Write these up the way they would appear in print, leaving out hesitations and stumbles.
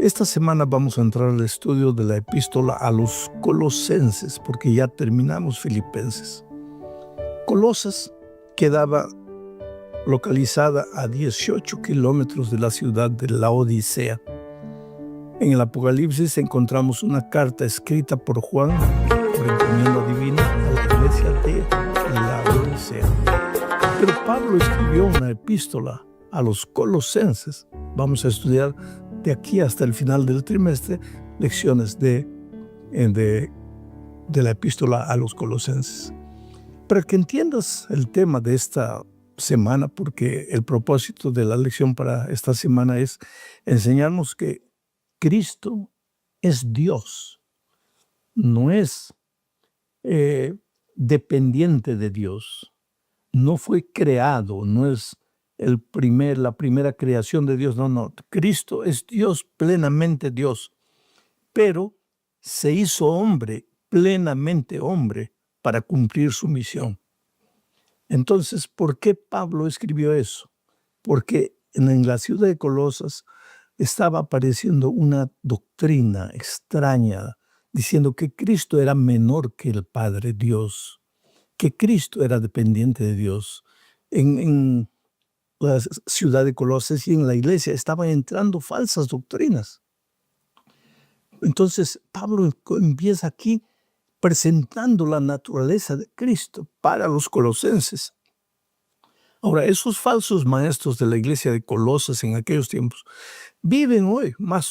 Esta semana vamos a entrar al estudio de la epístola a los Colosenses, porque ya terminamos Filipenses. Colosas quedaba localizada a 18 kilómetros de la ciudad de Laodicea. En el Apocalipsis encontramos una carta escrita por Juan, por encomienda divina, a la iglesia de Laodicea. Pero Pablo escribió una epístola a los Colosenses. Vamos a estudiar de aquí hasta el final del trimestre lecciones de la epístola a los Colosenses. Para que entiendas el tema de esta semana, porque el propósito de la lección para esta semana es enseñarnos que Cristo es Dios, no es dependiente de Dios, no fue creado, no es la primera creación de Dios, no. Cristo es Dios, plenamente Dios, pero se hizo hombre, plenamente hombre, para cumplir su misión. Entonces, ¿por qué Pablo escribió eso? Porque en la ciudad de Colosas estaba apareciendo una doctrina extraña, diciendo que Cristo era menor que el Padre Dios, que Cristo era dependiente de Dios. En la ciudad de Colosas y en la iglesia estaban entrando falsas doctrinas. Entonces Pablo empieza aquí presentando la naturaleza de Cristo para los colosenses. Ahora, esos falsos maestros de la iglesia de Colosas en aquellos tiempos viven hoy más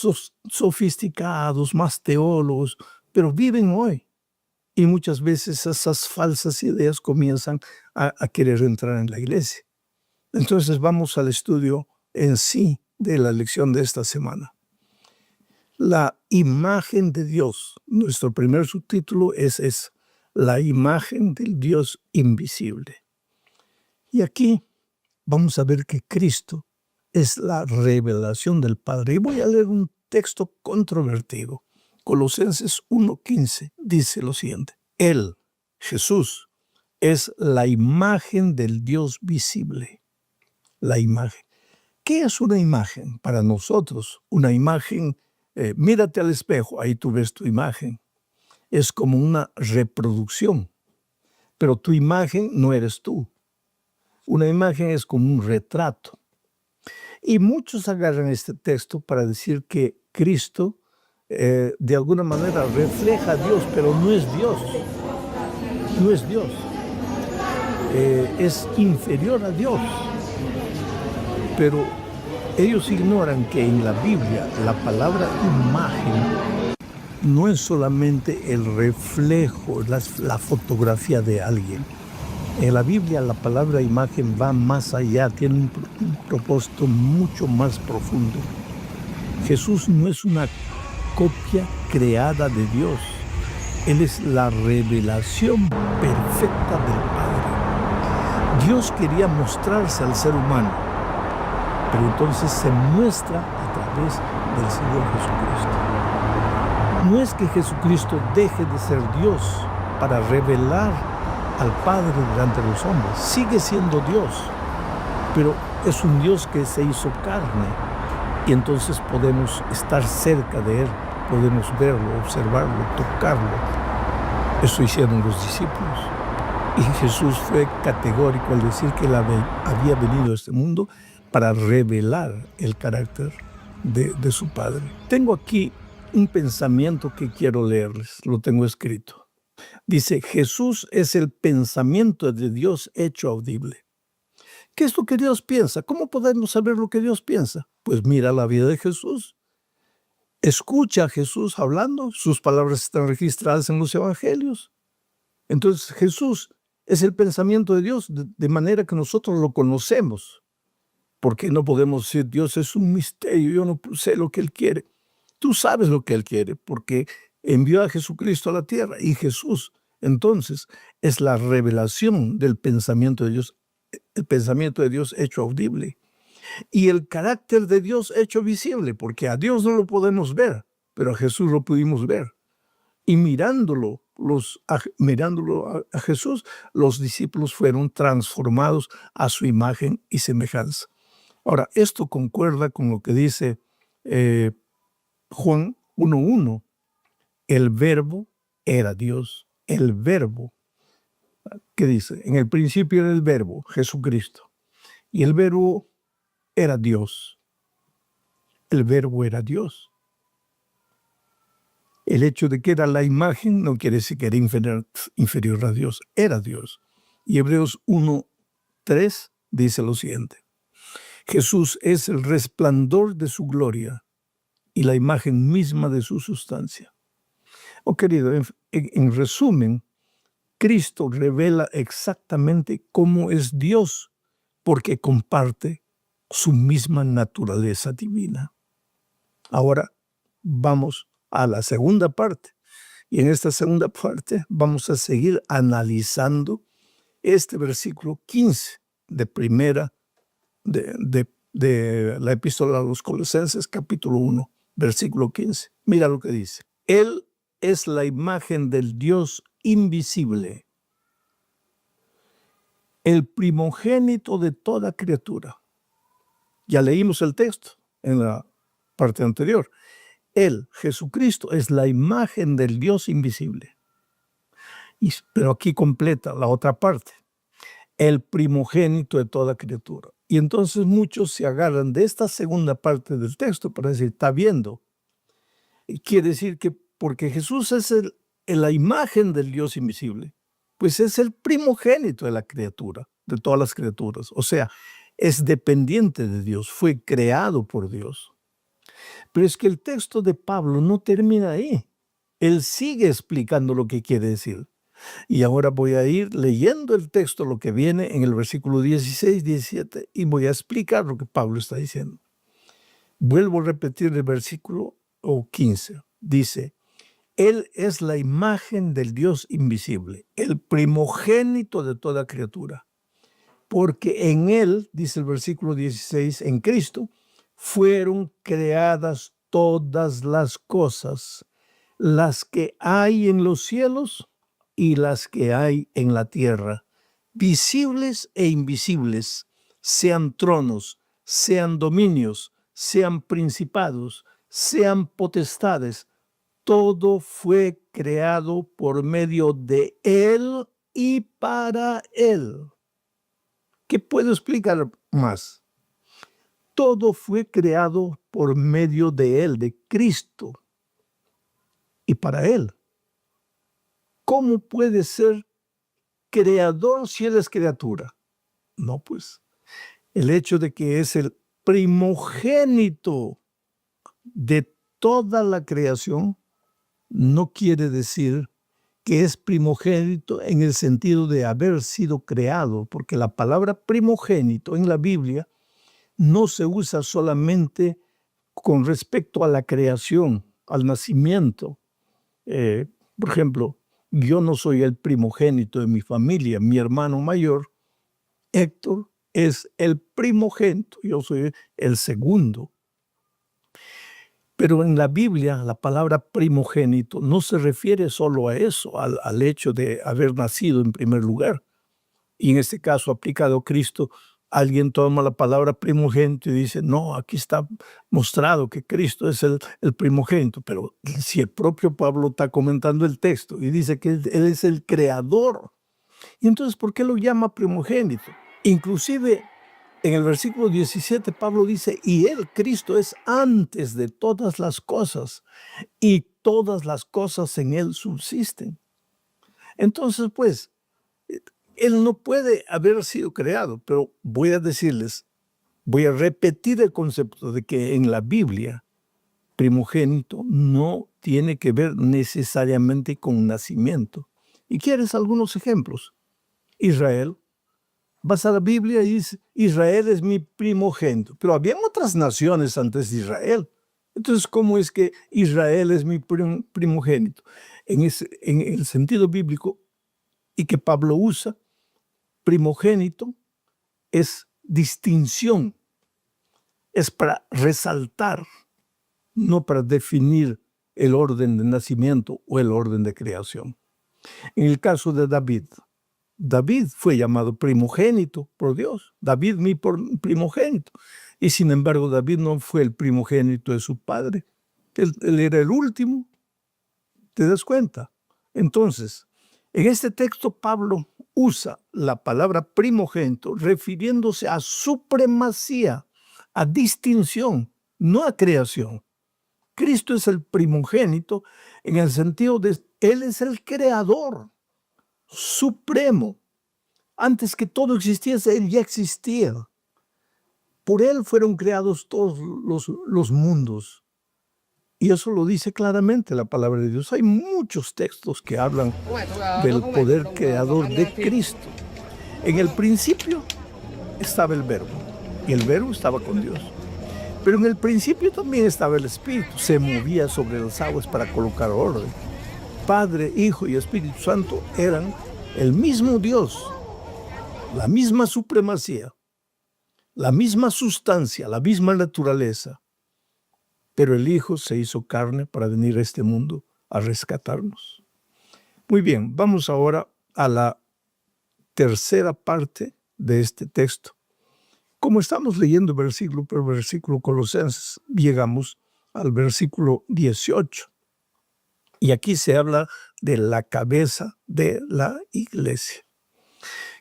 sofisticados, más teólogos, pero viven hoy. Y muchas veces esas falsas ideas comienzan a querer entrar en la iglesia. Entonces vamos al estudio en sí de la lección de esta semana. La imagen de Dios. Nuestro primer subtítulo es la imagen del Dios invisible. Y aquí vamos a ver que Cristo es la revelación del Padre. Y voy a leer un texto controvertido. Colosenses 1:15 dice lo siguiente. Él, Jesús, es la imagen del Dios visible. La imagen. ¿Qué es una imagen? Para nosotros, una imagen, mírate al espejo, ahí tú ves tu imagen. Es como una reproducción, pero tu imagen no eres tú. Una imagen es como un retrato. Y muchos agarran este texto para decir que Cristo de alguna manera refleja a Dios, pero no es Dios. No es Dios. Es inferior a Dios. Pero ellos ignoran que en la Biblia la palabra imagen no es solamente el reflejo, la fotografía de alguien. En la Biblia la palabra imagen va más allá, tiene un propósito mucho más profundo. Jesús no es una copia creada de Dios. Él es la revelación perfecta del Padre. Dios quería mostrarse al ser humano, pero entonces se muestra a través del Señor Jesucristo. No es que Jesucristo deje de ser Dios para revelar al Padre delante de los hombres. Sigue siendo Dios, pero es un Dios que se hizo carne y entonces podemos estar cerca de Él, podemos verlo, observarlo, tocarlo. Eso hicieron los discípulos. Y Jesús fue categórico al decir que Él había venido a este mundo para revelar el carácter de su Padre. Tengo aquí un pensamiento que quiero leerles, lo tengo escrito. Dice, Jesús es el pensamiento de Dios hecho audible. ¿Qué es lo que Dios piensa? ¿Cómo podemos saber lo que Dios piensa? Pues mira la vida de Jesús. Escucha a Jesús hablando, sus palabras están registradas en los evangelios. Entonces Jesús es el pensamiento de Dios de manera que nosotros lo conocemos. Porque no podemos decir, Dios es un misterio, yo no sé lo que Él quiere. Tú sabes lo que Él quiere, porque envió a Jesucristo a la tierra. Y Jesús, entonces, es la revelación del pensamiento de Dios, el pensamiento de Dios hecho audible. Y el carácter de Dios hecho visible, porque a Dios no lo podemos ver, pero a Jesús lo pudimos ver. Y mirándolo a Jesús, los discípulos fueron transformados a su imagen y semejanza. Ahora, esto concuerda con lo que dice Juan 1:1, el verbo era Dios. El verbo, ¿qué dice? En el principio era el verbo, Jesucristo. Y el verbo era Dios. El verbo era Dios. El hecho de que era la imagen no quiere decir que era inferior a Dios. Era Dios. Y Hebreos 1:3 dice lo siguiente. Jesús es el resplandor de su gloria y la imagen misma de su sustancia. Oh, querido, en resumen, Cristo revela exactamente cómo es Dios porque comparte su misma naturaleza divina. Ahora vamos a la segunda parte. Y en esta segunda parte vamos a seguir analizando este versículo 15 de la epístola a los Colosenses, capítulo 1, versículo 15. Mira lo que dice. Él es la imagen del Dios invisible, el primogénito de toda criatura. Ya leímos el texto en la parte anterior. Él, Jesucristo, es la imagen del Dios invisible. Pero aquí completa la otra parte. El primogénito de toda criatura. Y entonces muchos se agarran de esta segunda parte del texto para decir, está viendo. Y quiere decir que porque Jesús es la imagen del Dios invisible, pues es el primogénito de la criatura, de todas las criaturas. O sea, es dependiente de Dios, fue creado por Dios. Pero es que el texto de Pablo no termina ahí. Él sigue explicando lo que quiere decir. Y ahora voy a ir leyendo el texto, lo que viene en el versículo 16, 17, y voy a explicar lo que Pablo está diciendo. Vuelvo a repetir el versículo 15. Dice, Él es la imagen del Dios invisible, el primogénito de toda criatura. Porque en Él, dice el versículo 16, en Cristo, fueron creadas todas las cosas, las que hay en los cielos y las que hay en la tierra, visibles e invisibles, sean tronos, sean dominios, sean principados, sean potestades. Todo fue creado por medio de Él y para Él. ¿Qué puedo explicar más? Todo fue creado por medio de Él, de Cristo, y para Él. ¿Cómo puede ser creador si Él es criatura? No, pues, el hecho de que es el primogénito de toda la creación no quiere decir que es primogénito en el sentido de haber sido creado, porque la palabra primogénito en la Biblia no se usa solamente con respecto a la creación, al nacimiento. Por ejemplo, yo no soy el primogénito de mi familia. Mi hermano mayor, Héctor, es el primogénito. Yo soy el segundo. Pero en la Biblia, la palabra primogénito no se refiere solo a eso, al hecho de haber nacido en primer lugar. Y en este caso, aplicado a Cristo, alguien toma la palabra primogénito y dice, no, aquí está mostrado que Cristo es el primogénito. Pero si el propio Pablo está comentando el texto y dice que Él es el creador, y entonces, ¿por qué lo llama primogénito? Inclusive, en el versículo 17, Pablo dice, y Él, Cristo, es antes de todas las cosas, y todas las cosas en Él subsisten. Entonces, pues, Él no puede haber sido creado, pero voy a decirles, voy a repetir el concepto de que en la Biblia, primogénito no tiene que ver necesariamente con nacimiento. ¿Y quieres algunos ejemplos? Israel. Vas a la Biblia y dice, Israel es mi primogénito. Pero había otras naciones antes de Israel. Entonces, ¿cómo es que Israel es mi primogénito? En el sentido bíblico y que Pablo usa, primogénito es distinción, es para resaltar, no para definir el orden de nacimiento o el orden de creación. En el caso de David, David fue llamado primogénito por Dios. David, mi primogénito. Y sin embargo, David no fue el primogénito de su padre. Él era el último, ¿te das cuenta? Entonces, en este texto Pablo usa la palabra primogénito refiriéndose a supremacía, a distinción, no a creación. Cristo es el primogénito en el sentido de Él es el creador supremo. Antes que todo existiese, Él ya existía. Por Él fueron creados todos los mundos. Y eso lo dice claramente la palabra de Dios. Hay muchos textos que hablan del poder creador de Cristo. En el principio estaba el Verbo, y el Verbo estaba con Dios. Pero en el principio también estaba el Espíritu, se movía sobre las aguas para colocar orden. Padre, Hijo y Espíritu Santo eran el mismo Dios, la misma supremacía, la misma sustancia, la misma naturaleza. Pero el Hijo se hizo carne para venir a este mundo a rescatarnos. Muy bien, vamos ahora a la tercera parte de este texto. Como estamos leyendo versículo por versículo Colosenses, llegamos al versículo 18. Y aquí se habla de la cabeza de la iglesia.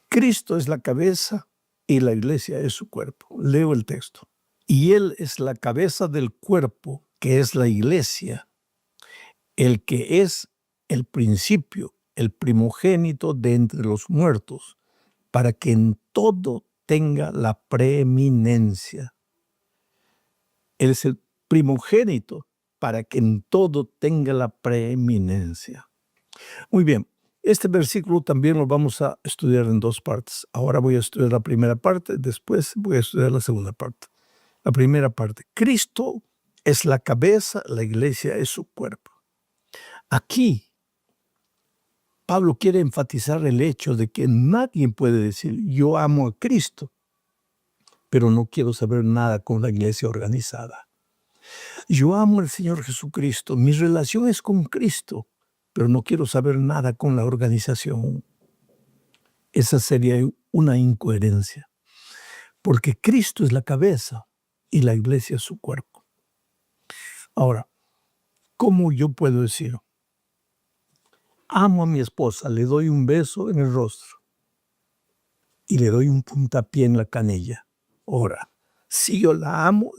Cristo es la cabeza y la iglesia es su cuerpo. Leo el texto. Y Él es la cabeza del cuerpo, que es la iglesia, el que es el principio, el primogénito de entre los muertos, para que en todo tenga la preeminencia. Él es el primogénito para que en todo tenga la preeminencia. Muy bien, este versículo también lo vamos a estudiar en dos partes. Ahora voy a estudiar la primera parte, después voy a estudiar la segunda parte. La primera parte, Cristo es la cabeza, la iglesia es su cuerpo. Aquí, Pablo quiere enfatizar el hecho de que nadie puede decir, yo amo a Cristo, pero no quiero saber nada con la iglesia organizada. Yo amo al Señor Jesucristo, mi relación es con Cristo, pero no quiero saber nada con la organización. Esa sería una incoherencia, porque Cristo es la cabeza y la iglesia es su cuerpo. Ahora, ¿cómo yo puedo decir? Amo a mi esposa, le doy un beso en el rostro y le doy un puntapié en la canilla. Ahora, si yo la amo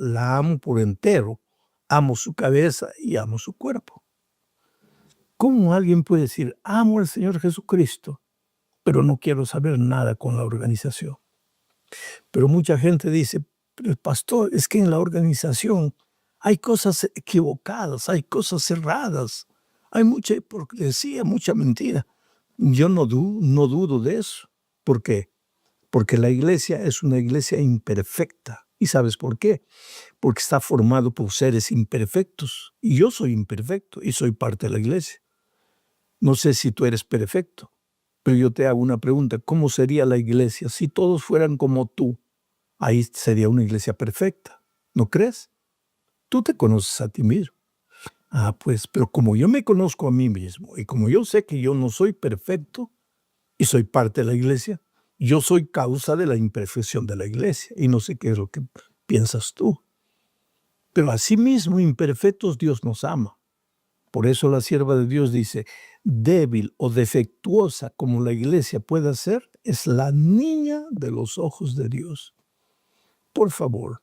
por entero. Amo su cabeza y amo su cuerpo. ¿Cómo alguien puede decir, amo al Señor Jesucristo, pero no quiero saber nada con la organización? Pero mucha gente dice, pero pastor, es que en la organización hay cosas equivocadas, hay cosas cerradas, hay mucha hipocresía, mucha mentira. Yo no dudo de eso. ¿Por qué? Porque la iglesia es una iglesia imperfecta. ¿Y sabes por qué? Porque está formado por seres imperfectos. Y yo soy imperfecto y soy parte de la iglesia. No sé si tú eres perfecto, pero yo te hago una pregunta. ¿Cómo sería la iglesia si todos fueran como tú? Ahí sería una iglesia perfecta. ¿No crees? Tú te conoces a ti mismo. Pues, pero como yo me conozco a mí mismo y como yo sé que yo no soy perfecto y soy parte de la iglesia, yo soy causa de la imperfección de la iglesia y no sé qué es lo que piensas tú. Pero asimismo, imperfectos, Dios nos ama. Por eso la sierva de Dios dice, débil o defectuosa como la iglesia pueda ser, es la niña de los ojos de Dios. Por favor,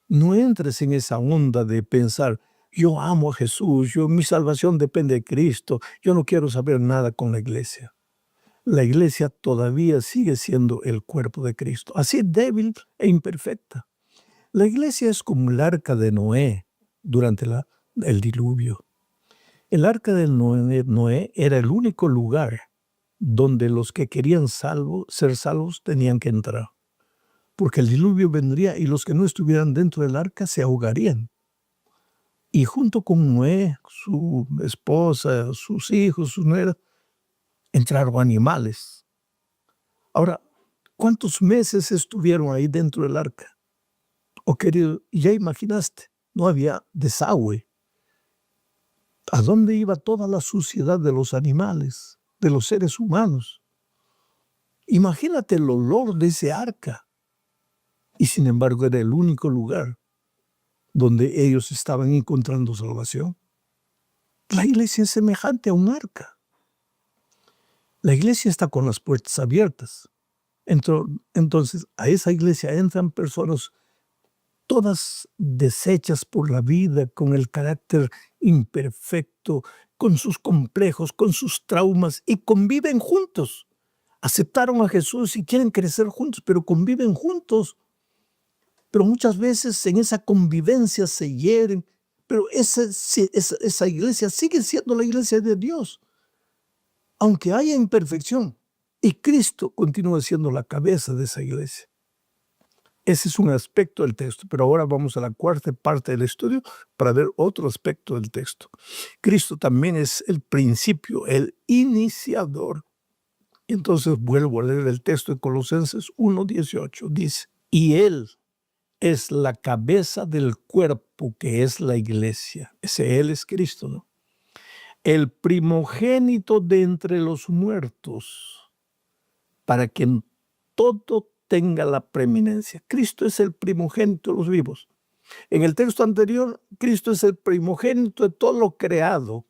no entres en esa onda de pensar, yo amo a Jesús, mi salvación depende de Cristo, yo no quiero saber nada con la iglesia. La iglesia todavía sigue siendo el cuerpo de Cristo, así débil e imperfecta. La iglesia es como el arca de Noé durante el diluvio. El arca de Noé era el único lugar donde los que querían ser salvos tenían que entrar. Porque el diluvio vendría y los que no estuvieran dentro del arca se ahogarían. Y junto con Noé, su esposa, sus hijos, sus nueras, entraron animales. Ahora, ¿cuántos meses estuvieron ahí dentro del arca? Oh, querido, ya imaginaste, no había desagüe. ¿A dónde iba toda la suciedad de los animales, de los seres humanos? Imagínate el olor de ese arca. Y sin embargo era el único lugar donde ellos estaban encontrando salvación. La iglesia es semejante a un arca. La iglesia está con las puertas abiertas. Entonces, a esa iglesia entran personas todas deshechas por la vida, con el carácter imperfecto, con sus complejos, con sus traumas, y conviven juntos. Aceptaron a Jesús y quieren crecer juntos, pero conviven juntos. Pero muchas veces en esa convivencia se hieren, pero esa iglesia sigue siendo la iglesia de Dios, aunque haya imperfección. Y Cristo continúa siendo la cabeza de esa iglesia. Ese es un aspecto del texto, pero ahora vamos a la cuarta parte del estudio para ver otro aspecto del texto. Cristo también es el principio, el iniciador. Entonces vuelvo a leer el texto de Colosenses 1:18. Dice, y Él es la cabeza del cuerpo que es la iglesia. Ese Él es Cristo, ¿no? El primogénito de entre los muertos, para que en todo tenga la preeminencia. Cristo es el primogénito de los vivos. En el texto anterior, Cristo es el primogénito de todo lo creado,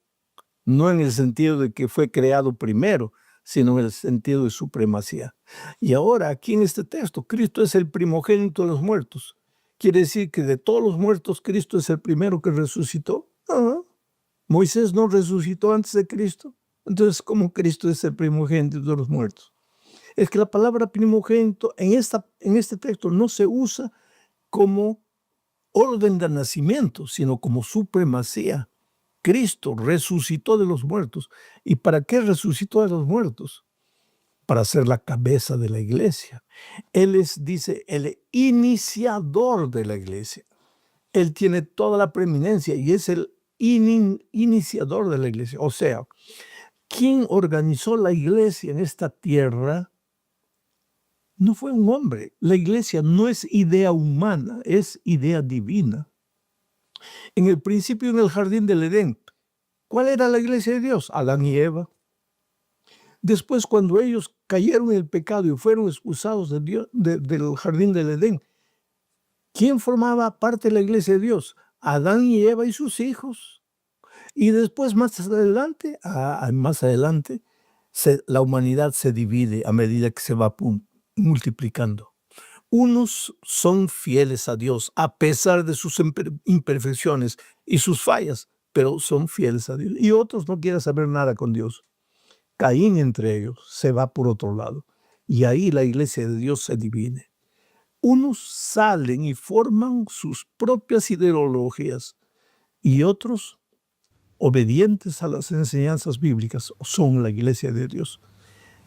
no en el sentido de que fue creado primero, sino en el sentido de supremacía. Y ahora, aquí en este texto, Cristo es el primogénito de los muertos. Quiere decir que de todos los muertos, Cristo es el primero que resucitó. Moisés no resucitó antes de Cristo. Entonces, ¿cómo Cristo es el primogénito de los muertos? Es que la palabra primogénito en este texto no se usa como orden de nacimiento, sino como supremacía. Cristo resucitó de los muertos. ¿Y para qué resucitó de los muertos? Para ser la cabeza de la iglesia. Él es, dice, el iniciador de la iglesia. Él tiene toda la preeminencia y es el iniciador de la iglesia. O sea, quien organizó la iglesia en esta tierra no fue un hombre. La iglesia no es idea humana, es idea divina. En el principio, en el jardín del Edén, ¿cuál era la iglesia de Dios? Adán y Eva. Después, cuando ellos cayeron en el pecado y fueron expulsados de Dios, del jardín del Edén, ¿quién formaba parte de la iglesia de Dios? Adán y Eva y sus hijos. Y después, más adelante, la humanidad se divide a medida que se va multiplicando. Unos son fieles a Dios a pesar de sus imperfecciones y sus fallas, pero son fieles a Dios. Y otros no quieren saber nada con Dios. Caín entre ellos se va por otro lado. Y ahí la iglesia de Dios se divide. Unos salen y forman sus propias ideologías y otros, obedientes a las enseñanzas bíblicas, son la iglesia de Dios.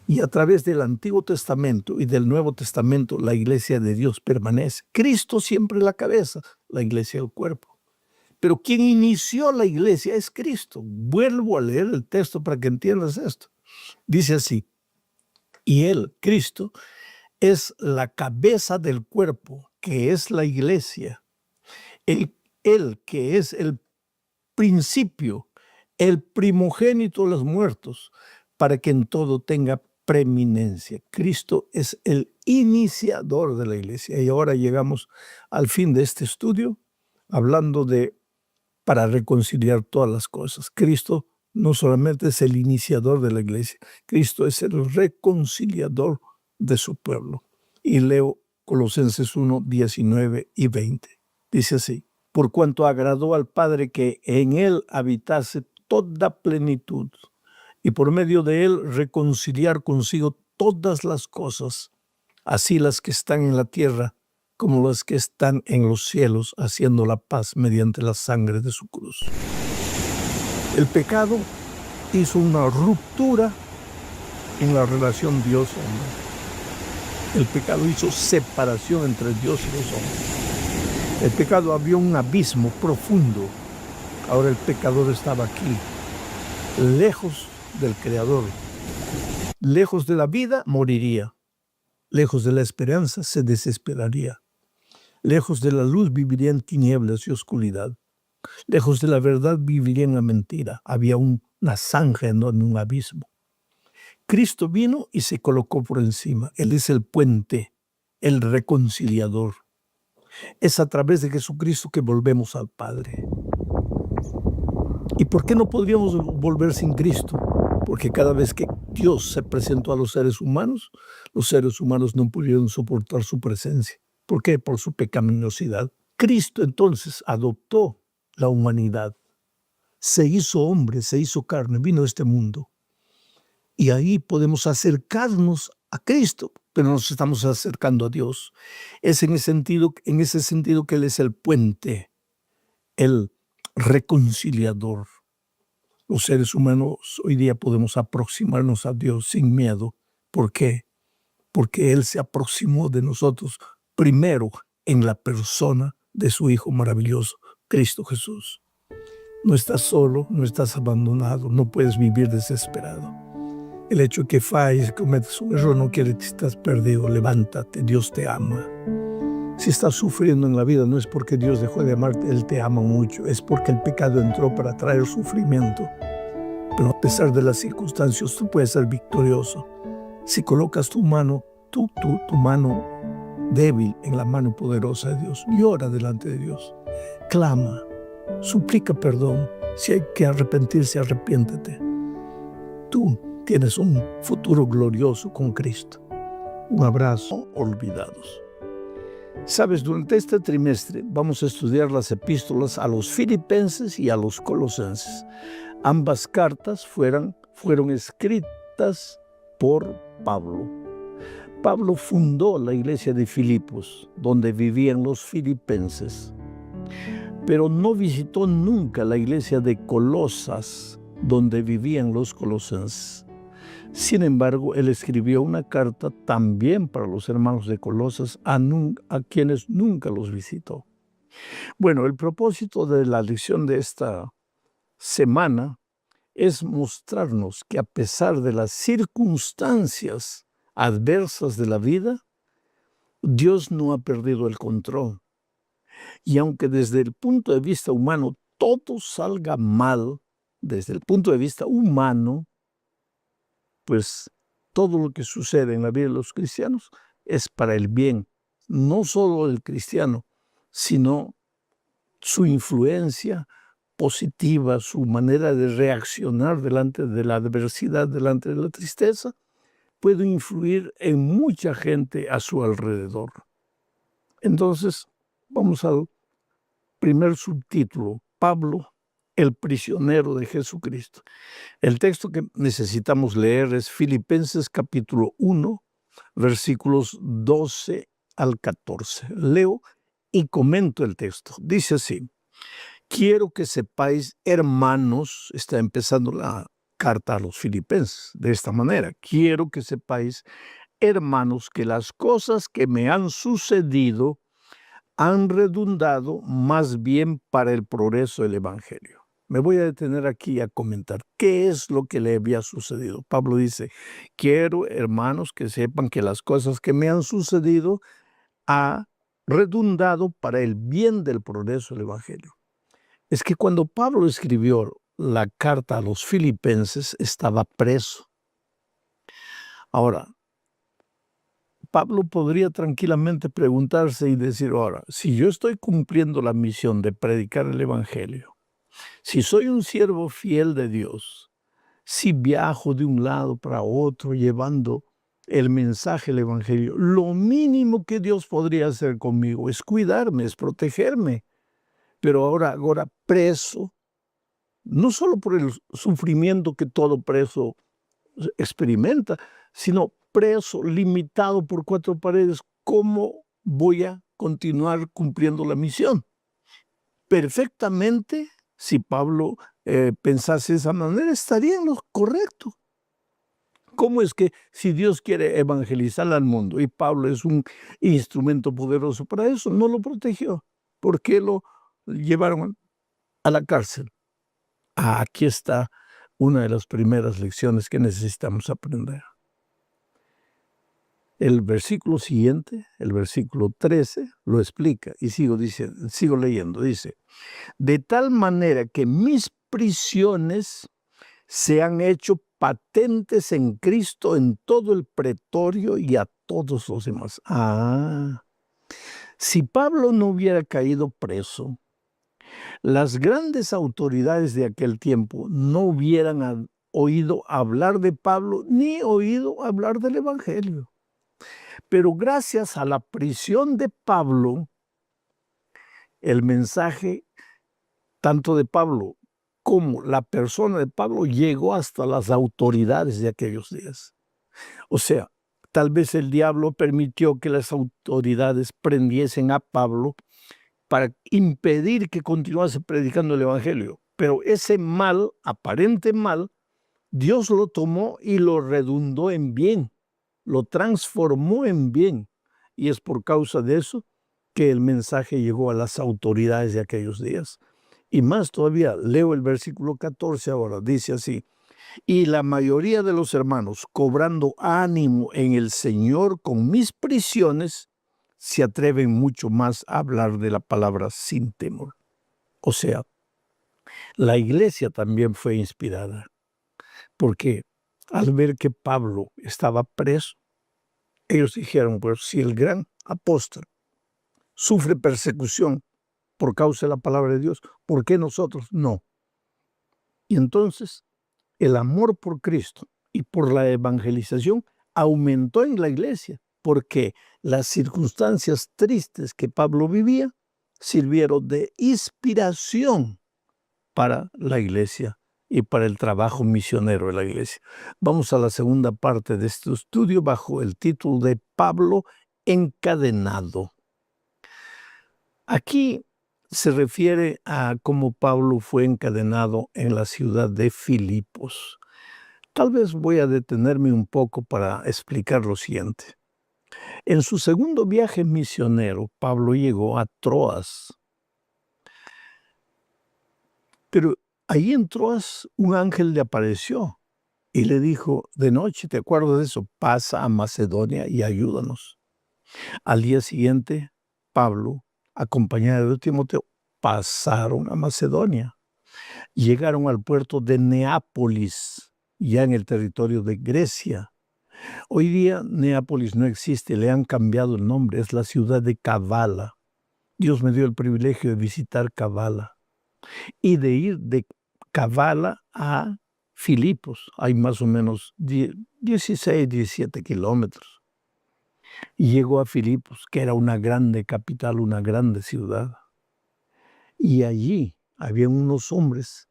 Y a través del Antiguo Testamento y del Nuevo Testamento, la iglesia de Dios permanece. Cristo siempre la cabeza, la iglesia el cuerpo. Pero quien inició la iglesia es Cristo. Vuelvo a leer el texto para que entiendas esto. Dice así, y Él, Cristo, es la cabeza del cuerpo, que es la iglesia. Él que es el principio, el primogénito de los muertos, para que en todo tenga preeminencia. Cristo es el iniciador de la iglesia. Y ahora llegamos al fin de este estudio, hablando de para reconciliar todas las cosas. Cristo no solamente es el iniciador de la iglesia, Cristo es el reconciliador de su pueblo. Y leo Colosenses 1, 19 y 20. Dice así, por cuanto agradó al Padre que en él habitase toda plenitud, y por medio de él reconciliar consigo todas las cosas, así las que están en la tierra como las que están en los cielos, haciendo la paz mediante la sangre de su cruz. El pecado hizo una ruptura en la relación Dios-hombre. El pecado hizo separación entre Dios y los hombres. El pecado abrió un abismo profundo. Ahora el pecador estaba aquí, lejos del Creador. Lejos de la vida, moriría. Lejos de la esperanza, se desesperaría. Lejos de la luz, viviría en tinieblas y oscuridad. Lejos de la verdad, viviría en la mentira. Había una zanja en un abismo. Cristo vino y se colocó por encima. Él es el puente, el reconciliador. Es a través de Jesucristo que volvemos al Padre. ¿Y por qué no podríamos volver sin Cristo? Porque cada vez que Dios se presentó a los seres humanos no pudieron soportar su presencia. ¿Por qué? Por su pecaminosidad. Cristo entonces adoptó la humanidad, se hizo hombre, se hizo carne, vino a este mundo. Y ahí podemos acercarnos a Cristo, pero nos estamos acercando a Dios. Es en ese sentido que Él es el puente, el reconciliador. Los seres humanos hoy día podemos aproximarnos a Dios sin miedo. ¿Por qué? Porque Él se aproximó de nosotros primero en la persona de su Hijo maravilloso, Cristo Jesús. No estás solo, no estás abandonado, no puedes vivir desesperado. El hecho de que falles, cometas un error, no quiere que estás perdido. Levántate, Dios te ama. Si estás sufriendo en la vida, no es porque Dios dejó de amarte, Él te ama mucho. Es porque el pecado entró para traer sufrimiento. Pero a pesar de las circunstancias, tú puedes ser victorioso. Si colocas tu mano débil en la mano poderosa de Dios, llora delante de Dios, clama, suplica perdón. Si hay que arrepentirse, arrepiéntete. Tú tienes un futuro glorioso con Cristo. Un abrazo, olvidados. Sabes, durante este trimestre vamos a estudiar las epístolas a los Filipenses y a los Colosenses. Ambas cartas fueron escritas por Pablo. Pablo fundó la iglesia de Filipos, donde vivían los filipenses, pero no visitó nunca la iglesia de Colosas, donde vivían los colosenses. Sin embargo, él escribió una carta también para los hermanos de Colosas a quienes nunca los visitó. Bueno, el propósito de la lección de esta semana es mostrarnos que a pesar de las circunstancias adversas de la vida, Dios no ha perdido el control. Y aunque desde el punto de vista humano todo salga mal, desde el punto de vista humano, pues todo lo que sucede en la vida de los cristianos es para el bien, no solo del cristiano, sino su influencia positiva, su manera de reaccionar delante de la adversidad, delante de la tristeza, puede influir en mucha gente a su alrededor. Entonces, vamos al primer subtítulo, Pablo, el prisionero de Jesucristo. El texto que necesitamos leer es Filipenses capítulo 1, versículos 12 al 14. Leo y comento el texto. Dice así: quiero que sepáis, hermanos, está empezando la carta a los Filipenses de esta manera. Quiero que sepáis, hermanos, que las cosas que me han sucedido han redundado más bien para el progreso del Evangelio. Me voy a detener aquí a comentar qué es lo que le había sucedido. Pablo dice, quiero, hermanos, que sepan que las cosas que me han sucedido han redundado para el bien del progreso del Evangelio. Es que cuando Pablo escribió la carta a los Filipenses, estaba preso. Ahora, Pablo podría tranquilamente preguntarse y decir, ahora, si yo estoy cumpliendo la misión de predicar el Evangelio, si soy un siervo fiel de Dios, si viajo de un lado para otro llevando el mensaje del Evangelio, lo mínimo que Dios podría hacer conmigo es cuidarme, es protegerme. Pero ahora preso, no solo por el sufrimiento que todo preso experimenta, sino preso, limitado por 4 paredes, ¿cómo voy a continuar cumpliendo la misión? Perfectamente, si Pablo pensase de esa manera, estaría en lo correcto. ¿Cómo es que si Dios quiere evangelizar al mundo y Pablo es un instrumento poderoso para eso, no lo protegió? ¿Por qué lo llevaron a la cárcel? Aquí está una de las primeras lecciones que necesitamos aprender. El versículo siguiente, el versículo 13, lo explica y sigo leyendo. Dice, de tal manera que mis prisiones se han hecho patentes en Cristo en todo el pretorio y a todos los demás. Si Pablo no hubiera caído preso, las grandes autoridades de aquel tiempo no hubieran oído hablar de Pablo ni oído hablar del Evangelio. Pero gracias a la prisión de Pablo, el mensaje tanto de Pablo como la persona de Pablo llegó hasta las autoridades de aquellos días. O sea, tal vez el diablo permitió que las autoridades prendiesen a Pablo para impedir que continuase predicando el Evangelio. Pero ese mal, aparente mal, Dios lo tomó y lo redundó en bien, lo transformó en bien. Y es por causa de eso que el mensaje llegó a las autoridades de aquellos días. Y más todavía, leo el versículo 14 ahora, dice así: y la mayoría de los hermanos, cobrando ánimo en el Señor con mis prisiones, se atreven mucho más a hablar de la palabra sin temor. O sea, la iglesia también fue inspirada, porque al ver que Pablo estaba preso, ellos dijeron, pues si el gran apóstol sufre persecución por causa de la palabra de Dios, ¿por qué nosotros no? Y entonces el amor por Cristo y por la evangelización aumentó en la iglesia, porque las circunstancias tristes que Pablo vivía sirvieron de inspiración para la iglesia y para el trabajo misionero de la iglesia. Vamos a la segunda parte de este estudio bajo el título de Pablo encadenado. Aquí se refiere a cómo Pablo fue encadenado en la ciudad de Filipos. Tal vez voy a detenerme un poco para explicar lo siguiente. En su segundo viaje misionero, Pablo llegó a Troas. Pero ahí en Troas un ángel le apareció y le dijo, de noche, ¿te acuerdas de eso? Pasa a Macedonia y ayúdanos. Al día siguiente, Pablo, acompañado de Timoteo, pasaron a Macedonia. Llegaron al puerto de Neápolis, ya en el territorio de Grecia. Hoy día Neápolis no existe, le han cambiado el nombre, es la ciudad de Kavala. Dios me dio el privilegio de visitar Kavala y de ir de Kavala a Filipos. Hay más o menos 16, 17 kilómetros. Y llegó a Filipos, que era una grande capital, una grande ciudad. Y allí había unos hombres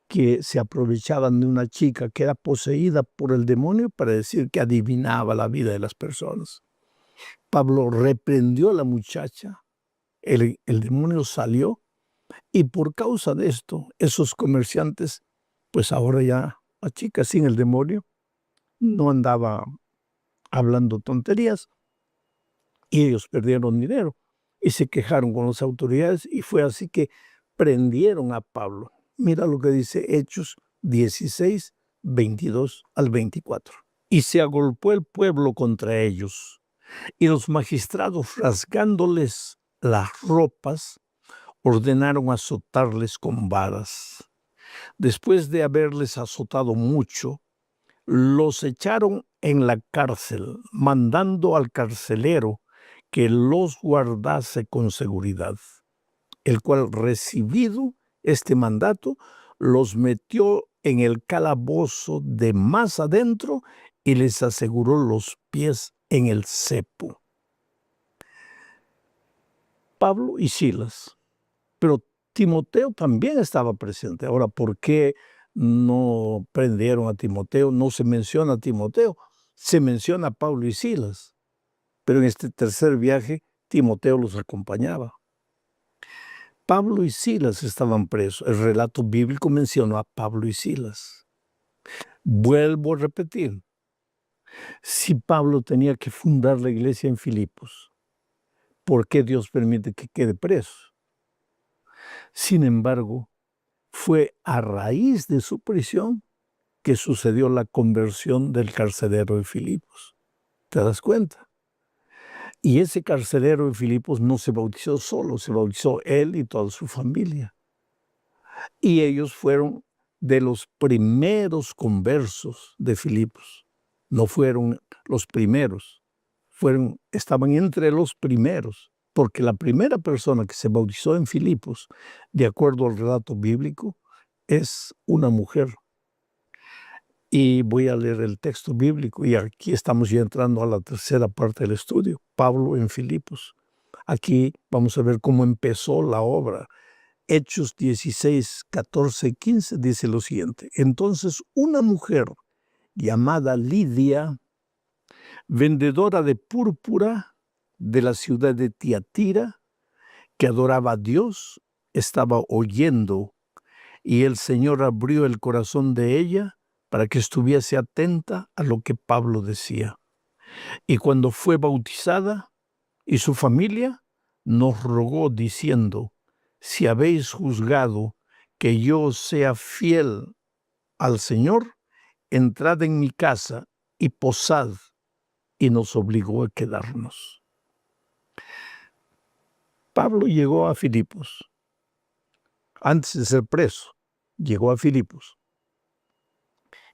que se aprovechaban de una chica que era poseída por el demonio para decir que adivinaba la vida de las personas. Pablo reprendió a la muchacha, el demonio salió y por causa de esto, esos comerciantes, pues ahora ya la chica sin el demonio no andaba hablando tonterías y ellos perdieron dinero y se quejaron con las autoridades y fue así que prendieron a Pablo. Mira lo que dice Hechos 16, 22 al 24. Y se agolpó el pueblo contra ellos, y los magistrados, rasgándoles las ropas, ordenaron azotarles con varas. Después de haberles azotado mucho, los echaron en la cárcel, mandando al carcelero que los guardase con seguridad, el cual, recibido este mandato, los metió en el calabozo de más adentro y les aseguró los pies en el cepo. Pablo y Silas, pero Timoteo también estaba presente. Ahora, ¿por qué no prendieron a Timoteo? No se menciona a Timoteo, se menciona a Pablo y Silas, pero en este tercer viaje Timoteo los acompañaba. Pablo y Silas estaban presos. El relato bíblico mencionó a Pablo y Silas. Vuelvo a repetir, si Pablo tenía que fundar la iglesia en Filipos, ¿por qué Dios permite que quede preso? Sin embargo, fue a raíz de su prisión que sucedió la conversión del carcelero de Filipos. ¿Te das cuenta? Y ese carcelero de Filipos no se bautizó solo, se bautizó él y toda su familia. Y ellos fueron de los primeros conversos de Filipos. No fueron los primeros, estaban entre los primeros. porque la primera persona que se bautizó en Filipos, de acuerdo al relato bíblico, es una mujer. Y voy a leer el texto bíblico, y aquí estamos ya entrando a la tercera parte del estudio, Pablo en Filipos. Aquí vamos a ver cómo empezó la obra. Hechos 16, 14 y 15 dice lo siguiente: entonces una mujer llamada Lidia, vendedora de púrpura de la ciudad de Tiatira, que adoraba a Dios, estaba oyendo, y el Señor abrió el corazón de ella para que estuviese atenta a lo que Pablo decía. Y cuando fue bautizada, y su familia nos rogó diciendo: si habéis juzgado que yo sea fiel al Señor, entrad en mi casa y posad. Y nos obligó a quedarnos. Pablo llegó a Filipos. Antes de ser preso, llegó a Filipos.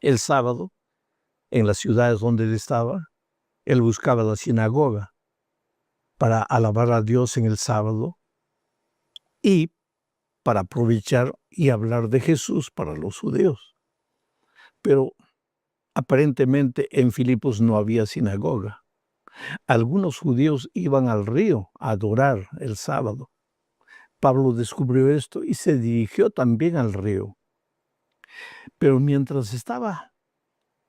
El sábado, en las ciudades donde él estaba, él buscaba la sinagoga para alabar a Dios en el sábado y para aprovechar y hablar de Jesús para los judíos. Pero aparentemente en Filipos no había sinagoga. Algunos judíos iban al río a adorar el sábado. Pablo descubrió esto y se dirigió también al río. Pero mientras estaba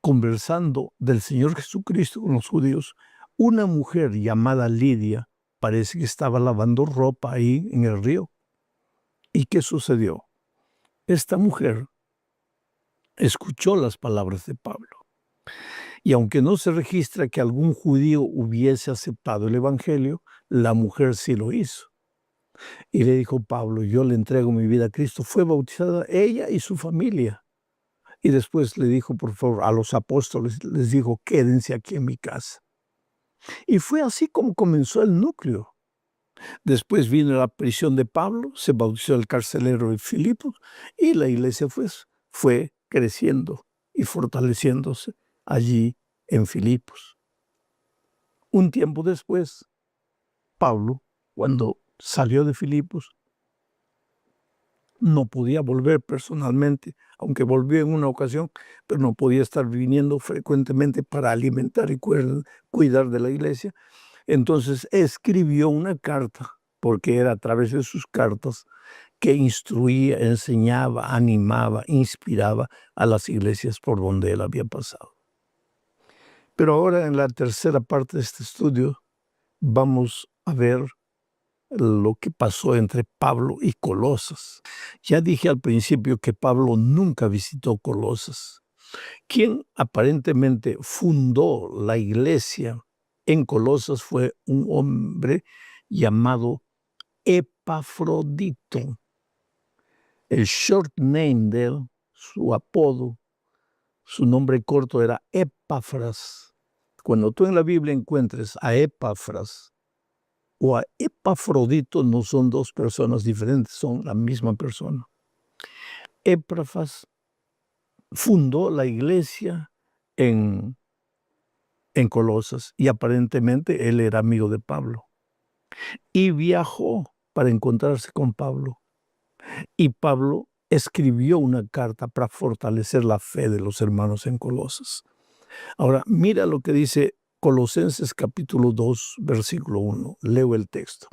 conversando del Señor Jesucristo con los judíos, una mujer llamada Lidia parece que estaba lavando ropa ahí en el río. ¿Y qué sucedió? Esta mujer escuchó las palabras de Pablo. Y aunque no se registra que algún judío hubiese aceptado el evangelio, la mujer sí lo hizo. Y le dijo: Pablo, yo le entrego mi vida a Cristo. Fue bautizada ella y su familia. Y después le dijo, por favor, a los apóstoles, les dijo: quédense aquí en mi casa. Y fue así como comenzó el núcleo. Después vino la prisión de Pablo, se bautizó el carcelero de Filipos, y la iglesia fue creciendo y fortaleciéndose allí en Filipos. Un tiempo después, Pablo, cuando salió de Filipos, no podía volver personalmente, aunque volvió en una ocasión, pero no podía estar viniendo frecuentemente para alimentar y cuidar de la iglesia. Entonces escribió una carta, porque era a través de sus cartas que instruía, enseñaba, animaba, inspiraba a las iglesias por donde él había pasado. Pero ahora, en la tercera parte de este estudio, vamos a ver lo que pasó entre Pablo y Colosas. Ya dije al principio que Pablo nunca visitó Colosas. Quien aparentemente fundó la iglesia en Colosas fue un hombre llamado Epafrodito. El short name de él, su apodo, su nombre corto era Epafras. Cuando tú en la Biblia encuentres a Epafras o a Epafrodito, no son dos personas diferentes, son la misma persona. Epafras fundó la iglesia en Colosas y aparentemente él era amigo de Pablo. Y viajó para encontrarse con Pablo. Y Pablo escribió una carta para fortalecer la fe de los hermanos en Colosas. Ahora, mira lo que dice Colosenses capítulo 2, versículo 1. Leo el texto.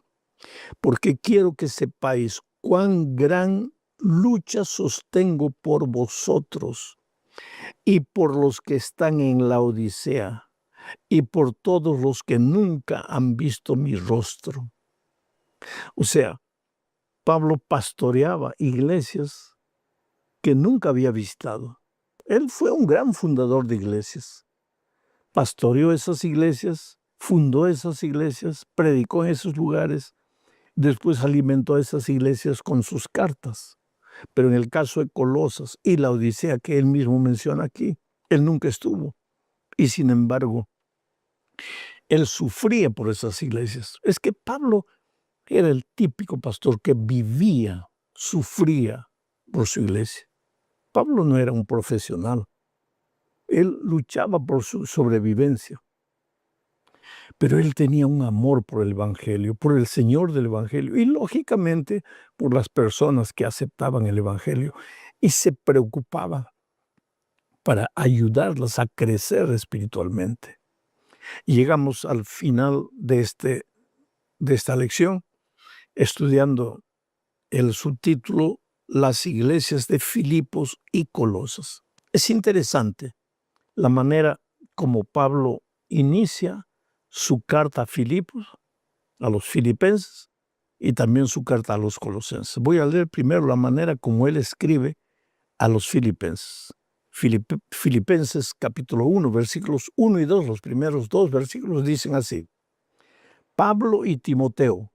Porque quiero que sepáis cuán gran lucha sostengo por vosotros y por los que están en la Odisea y por todos los que nunca han visto mi rostro. O sea, Pablo pastoreaba iglesias que nunca había visitado. Él fue un gran fundador de iglesias. Pastoreó esas iglesias, fundó esas iglesias, predicó en esos lugares, después alimentó a esas iglesias con sus cartas. Pero en el caso de Colosas y la Odisea que él mismo menciona aquí, él nunca estuvo. Y sin embargo, él sufría por esas iglesias. Es que Pablo era el típico pastor que vivía, sufría por su iglesia. Pablo no era un profesional. Él luchaba por su sobrevivencia. Pero él tenía un amor por el Evangelio, por el Señor del Evangelio y lógicamente por las personas que aceptaban el Evangelio y se preocupaba para ayudarlas a crecer espiritualmente. Y llegamos al final de esta lección estudiando el subtítulo Las iglesias de Filipos y Colosas. Es interesante la manera como Pablo inicia su carta a Filipos, a los filipenses, y también su carta a los colosenses. Voy a leer primero la manera como él escribe a los filipenses. Filipenses capítulo 1, versículos 1 y 2, los primeros dos versículos dicen así: Pablo y Timoteo,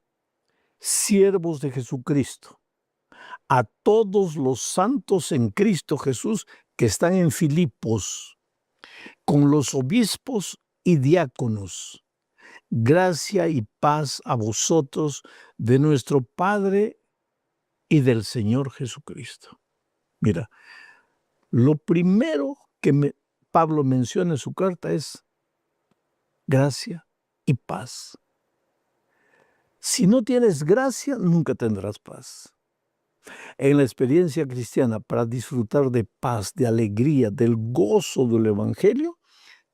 siervos de Jesucristo, a todos los santos en Cristo Jesús que están en Filipos, con los obispos y diáconos. Gracia y paz a vosotros de nuestro Padre y del Señor Jesucristo. Mira, lo primero que Pablo menciona en su carta es gracia y paz. Si no tienes gracia, nunca tendrás paz. En la experiencia cristiana, para disfrutar de paz, de alegría, del gozo del Evangelio,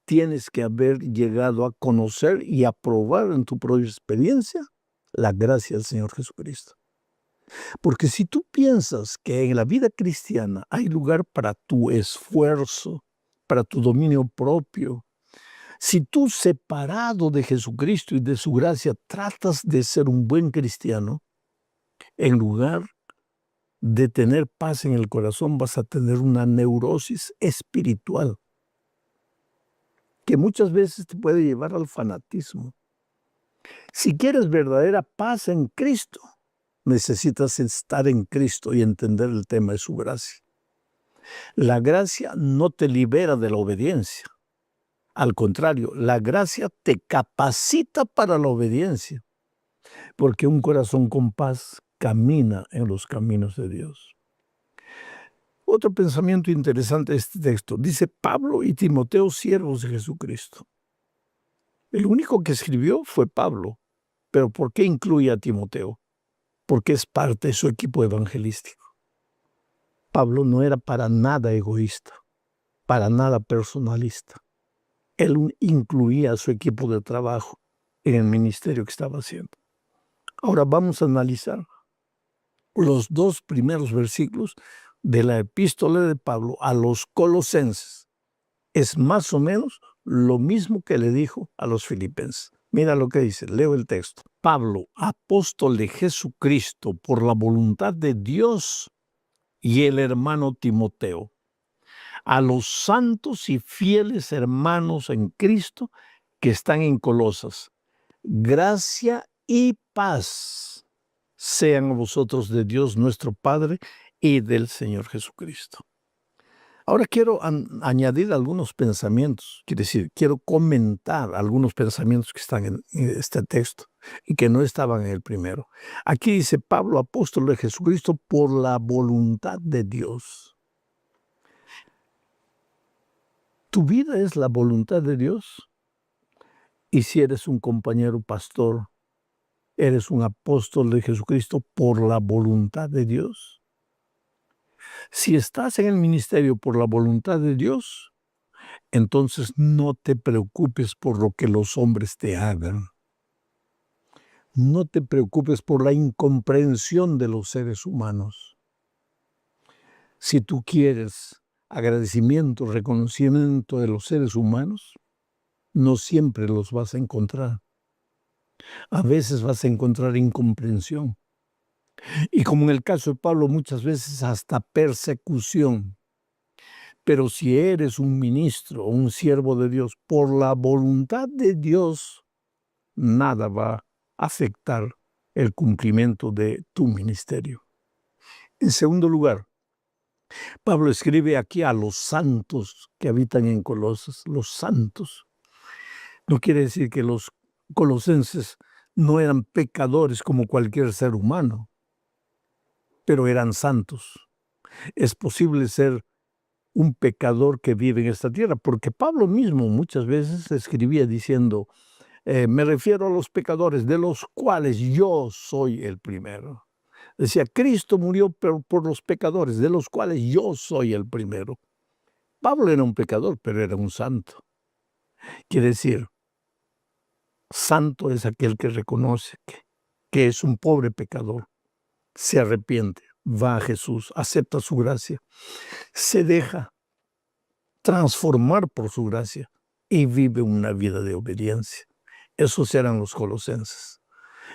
tienes que haber llegado a conocer y a probar en tu propia experiencia la gracia del Señor Jesucristo. Porque si tú piensas que en la vida cristiana hay lugar para tu esfuerzo, para tu dominio propio, si tú separado de Jesucristo y de su gracia tratas de ser un buen cristiano, en lugar de tener paz en el corazón vas a tener una neurosis espiritual que muchas veces te puede llevar al fanatismo. Si quieres verdadera paz en Cristo, necesitas estar en Cristo y entender el tema de su gracia. La gracia no te libera de la obediencia. Al contrario, la gracia te capacita para la obediencia, porque un corazón con paz camina en los caminos de Dios. Otro pensamiento interesante de este texto. Dice Pablo y Timoteo, siervos de Jesucristo. El único que escribió fue Pablo. ¿Pero por qué incluye a Timoteo? Porque es parte de su equipo evangelístico. Pablo no era para nada egoísta, para nada personalista. Él incluía a su equipo de trabajo en el ministerio que estaba haciendo. Ahora vamos a analizar los dos primeros versículos de la epístola de Pablo a los colosenses. Es más o menos lo mismo que le dijo a los filipenses. Mira lo que dice, leo el texto. Pablo, apóstol de Jesucristo por la voluntad de Dios, y el hermano Timoteo, a los santos y fieles hermanos en Cristo que están en Colosas, gracia y paz sean a vosotros de Dios nuestro Padre y del Señor Jesucristo. Ahora quiero añadir algunos pensamientos, quiere decir, quiero comentar algunos pensamientos que están en este texto y que no estaban en el primero. Aquí dice Pablo, apóstol de Jesucristo, por la voluntad de Dios. ¿Tu vida es la voluntad de Dios? Y si eres un compañero pastor, ¿eres un apóstol de Jesucristo por la voluntad de Dios? Si estás en el ministerio por la voluntad de Dios, entonces no te preocupes por lo que los hombres te hagan. No te preocupes por la incomprensión de los seres humanos. Si tú quieres agradecimiento, reconocimiento de los seres humanos, no siempre los vas a encontrar. A veces vas a encontrar incomprensión. Y como en el caso de Pablo, muchas veces hasta persecución. Pero si eres un ministro o un siervo de Dios, por la voluntad de Dios, nada va a afectar el cumplimiento de tu ministerio. En segundo lugar, Pablo escribe aquí a los santos que habitan en Colosas, los santos. No quiere decir que los colosenses no eran pecadores como cualquier ser humano, pero eran santos. Es posible ser un pecador que vive en esta tierra, porque Pablo mismo muchas veces escribía diciendo, Me refiero a los pecadores, de los cuales yo soy el primero. Decía, Cristo murió por los pecadores, de los cuales yo soy el primero. Pablo era un pecador, pero era un santo. Quiere decir, santo es aquel que reconoce que es un pobre pecador, se arrepiente, va a Jesús, acepta su gracia, se deja transformar por su gracia y vive una vida de obediencia. Esos eran los colosenses.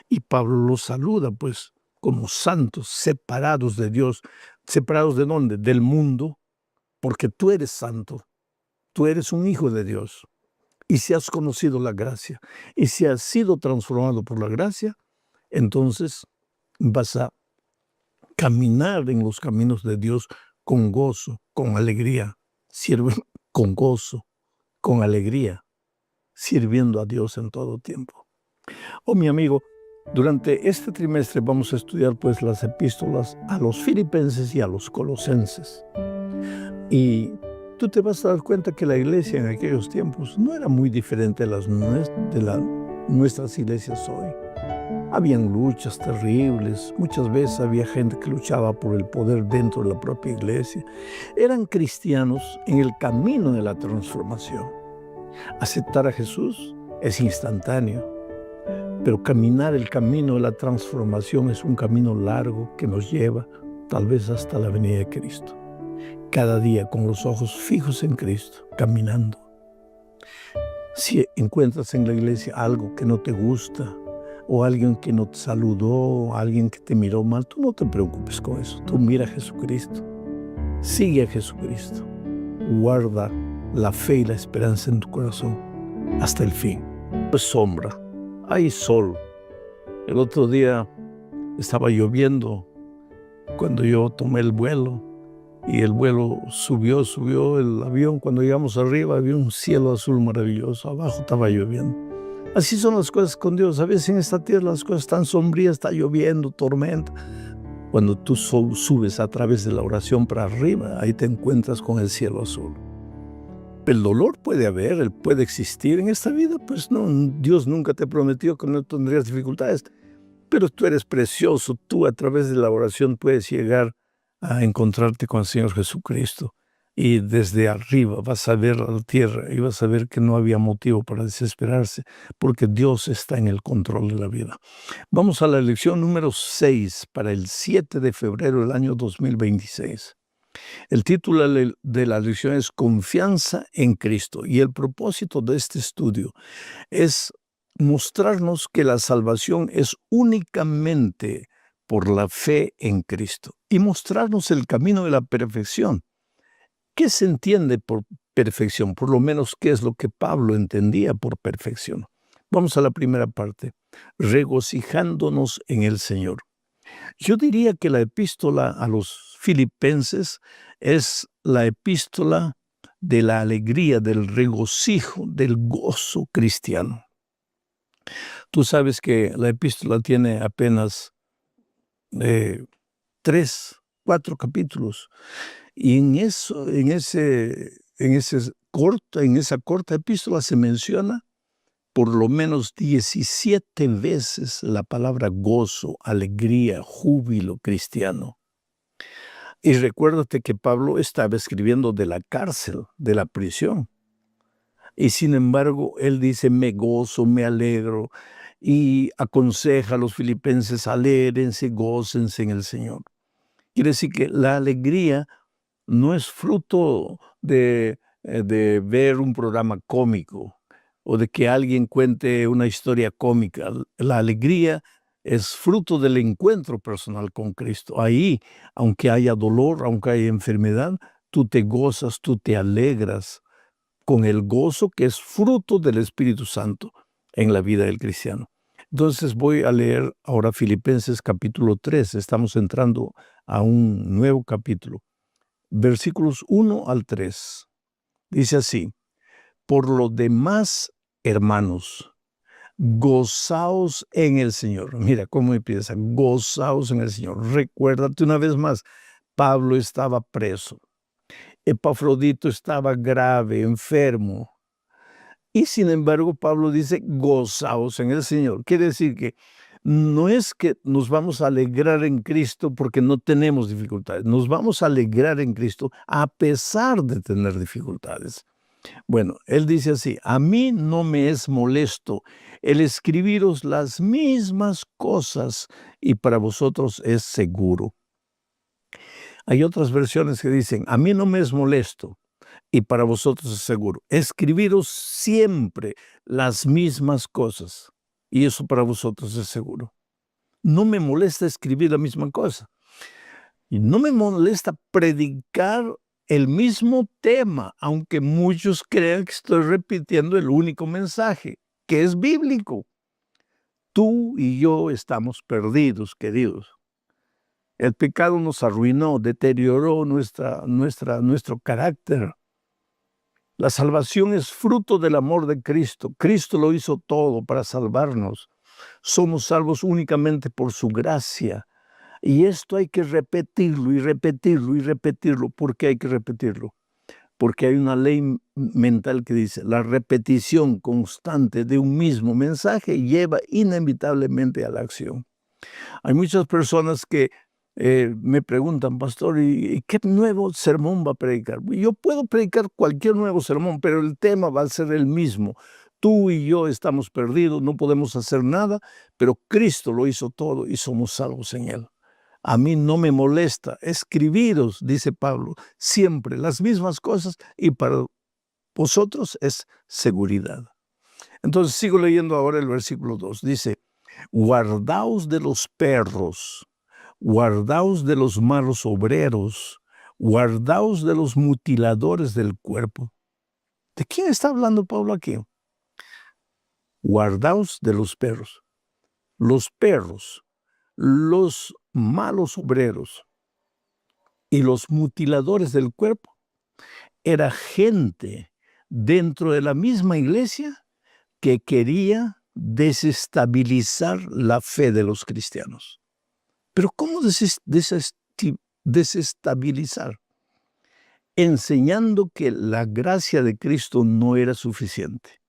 Y Pablo los saluda, pues, como santos, separados de Dios. ¿Separados de dónde? Del mundo, porque tú eres santo, tú eres un hijo de Dios. Y si has conocido la gracia, y si has sido transformado por la gracia, entonces vas a caminar en los caminos de Dios con gozo, con alegría. Sirve con gozo, con alegría, sirviendo a Dios en todo tiempo. Oh, mi amigo, durante este trimestre vamos a estudiar pues las epístolas a los filipenses y a los colosenses. Y tú te vas a dar cuenta que la iglesia en aquellos tiempos no era muy diferente de nuestras iglesias hoy. Habían luchas terribles, muchas veces había gente que luchaba por el poder dentro de la propia iglesia. Eran cristianos en el camino de la transformación. Aceptar a Jesús es instantáneo, pero caminar el camino de la transformación es un camino largo que nos lleva tal vez hasta la venida de Cristo. Cada día con los ojos fijos en Cristo, caminando. Si encuentras en la iglesia algo que no te gusta, o alguien que no te saludó, alguien que te miró mal, tú no te preocupes con eso. Tú mira a Jesucristo. Sigue a Jesucristo. Guarda la fe y la esperanza en tu corazón hasta el fin. Pues sombra, hay sol. El otro día estaba lloviendo cuando yo tomé el vuelo y el vuelo subió el avión. Cuando llegamos arriba había un cielo azul maravilloso, abajo estaba lloviendo. Así son las cosas con Dios. A veces en esta tierra las cosas están sombrías, está lloviendo, tormenta. Cuando tú subes a través de la oración para arriba, ahí te encuentras con el cielo azul. El dolor puede haber, él puede existir en esta vida, pues no, Dios nunca te prometió que no tendrías dificultades, pero tú eres precioso, tú a través de la oración puedes llegar a encontrarte con el Señor Jesucristo. Y desde arriba vas a ver la tierra y vas a ver que no había motivo para desesperarse, porque Dios está en el control de la vida. Vamos a la lección número 6 para el 7 de febrero del año 2026. El título de la lección es Confianza en Cristo, y el propósito de este estudio es mostrarnos que la salvación es únicamente por la fe en Cristo y mostrarnos el camino de la perfección. ¿Qué se entiende por perfección? Por lo menos, ¿qué es lo que Pablo entendía por perfección? Vamos a la primera parte, regocijándonos en el Señor. Yo diría que la epístola a los filipenses es la epístola de la alegría, del regocijo, del gozo cristiano. Tú sabes que la epístola tiene apenas 4 capítulos. Y en esa corta epístola se menciona por lo menos 17 veces la palabra gozo, alegría, júbilo cristiano. Y recuérdate que Pablo estaba escribiendo de la cárcel, de la prisión. Y sin embargo, él dice, me gozo, me alegro, y aconseja a los filipenses, alégrense, gócense en el Señor. Quiere decir que la alegría no es fruto de ver un programa cómico o de que alguien cuente una historia cómica. La alegría es fruto del encuentro personal con Cristo. Ahí, aunque haya dolor, aunque haya enfermedad, tú te gozas, tú te alegras con el gozo que es fruto del Espíritu Santo en la vida del cristiano. Entonces voy a leer ahora Filipenses capítulo 3. Estamos entrando a un nuevo capítulo. Versículos 1 al 3. Dice así, por lo demás, hermanos, gozaos en el Señor. Mira cómo empieza, gozaos en el Señor. Recuérdate una vez más, Pablo estaba preso. Epafrodito estaba grave, enfermo. Y sin embargo, Pablo dice, gozaos en el Señor. Quiere decir que no es que nos vamos a alegrar en Cristo porque no tenemos dificultades. Nos vamos a alegrar en Cristo a pesar de tener dificultades. Bueno, él dice así, a mí no me es molesto el escribiros las mismas cosas y para vosotros es seguro. Hay otras versiones que dicen, a mí no me es molesto y para vosotros es seguro. Escribiros siempre las mismas cosas y eso para vosotros es seguro. No me molesta escribir la misma cosa y no me molesta predicar el mismo tema, aunque muchos crean que estoy repitiendo el único mensaje, que es bíblico. Tú y yo estamos perdidos, queridos. El pecado nos arruinó, deterioró nuestro carácter. La salvación es fruto del amor de Cristo. Cristo lo hizo todo para salvarnos. Somos salvos únicamente por su gracia. Y esto hay que repetirlo y repetirlo y repetirlo. ¿Por qué hay que repetirlo? Porque hay una ley mental que dice, la repetición constante de un mismo mensaje lleva inevitablemente a la acción. Hay muchas personas que me preguntan, pastor, ¿y qué nuevo sermón va a predicar? Yo puedo predicar cualquier nuevo sermón, pero el tema va a ser el mismo. Tú y yo estamos perdidos, no podemos hacer nada, pero Cristo lo hizo todo y somos salvos en Él. A mí no me molesta escribiros, dice Pablo, siempre las mismas cosas y para vosotros es seguridad. Entonces sigo leyendo ahora el versículo 2. Dice, guardaos de los perros, guardaos de los malos obreros, guardaos de los mutiladores del cuerpo. ¿De quién está hablando Pablo aquí? Guardaos de los perros. Los perros, los malos obreros y los mutiladores del cuerpo era gente dentro de la misma iglesia que quería desestabilizar la fe de los cristianos. Pero ¿cómo desestabilizar? Enseñando que la gracia de Cristo no era suficiente,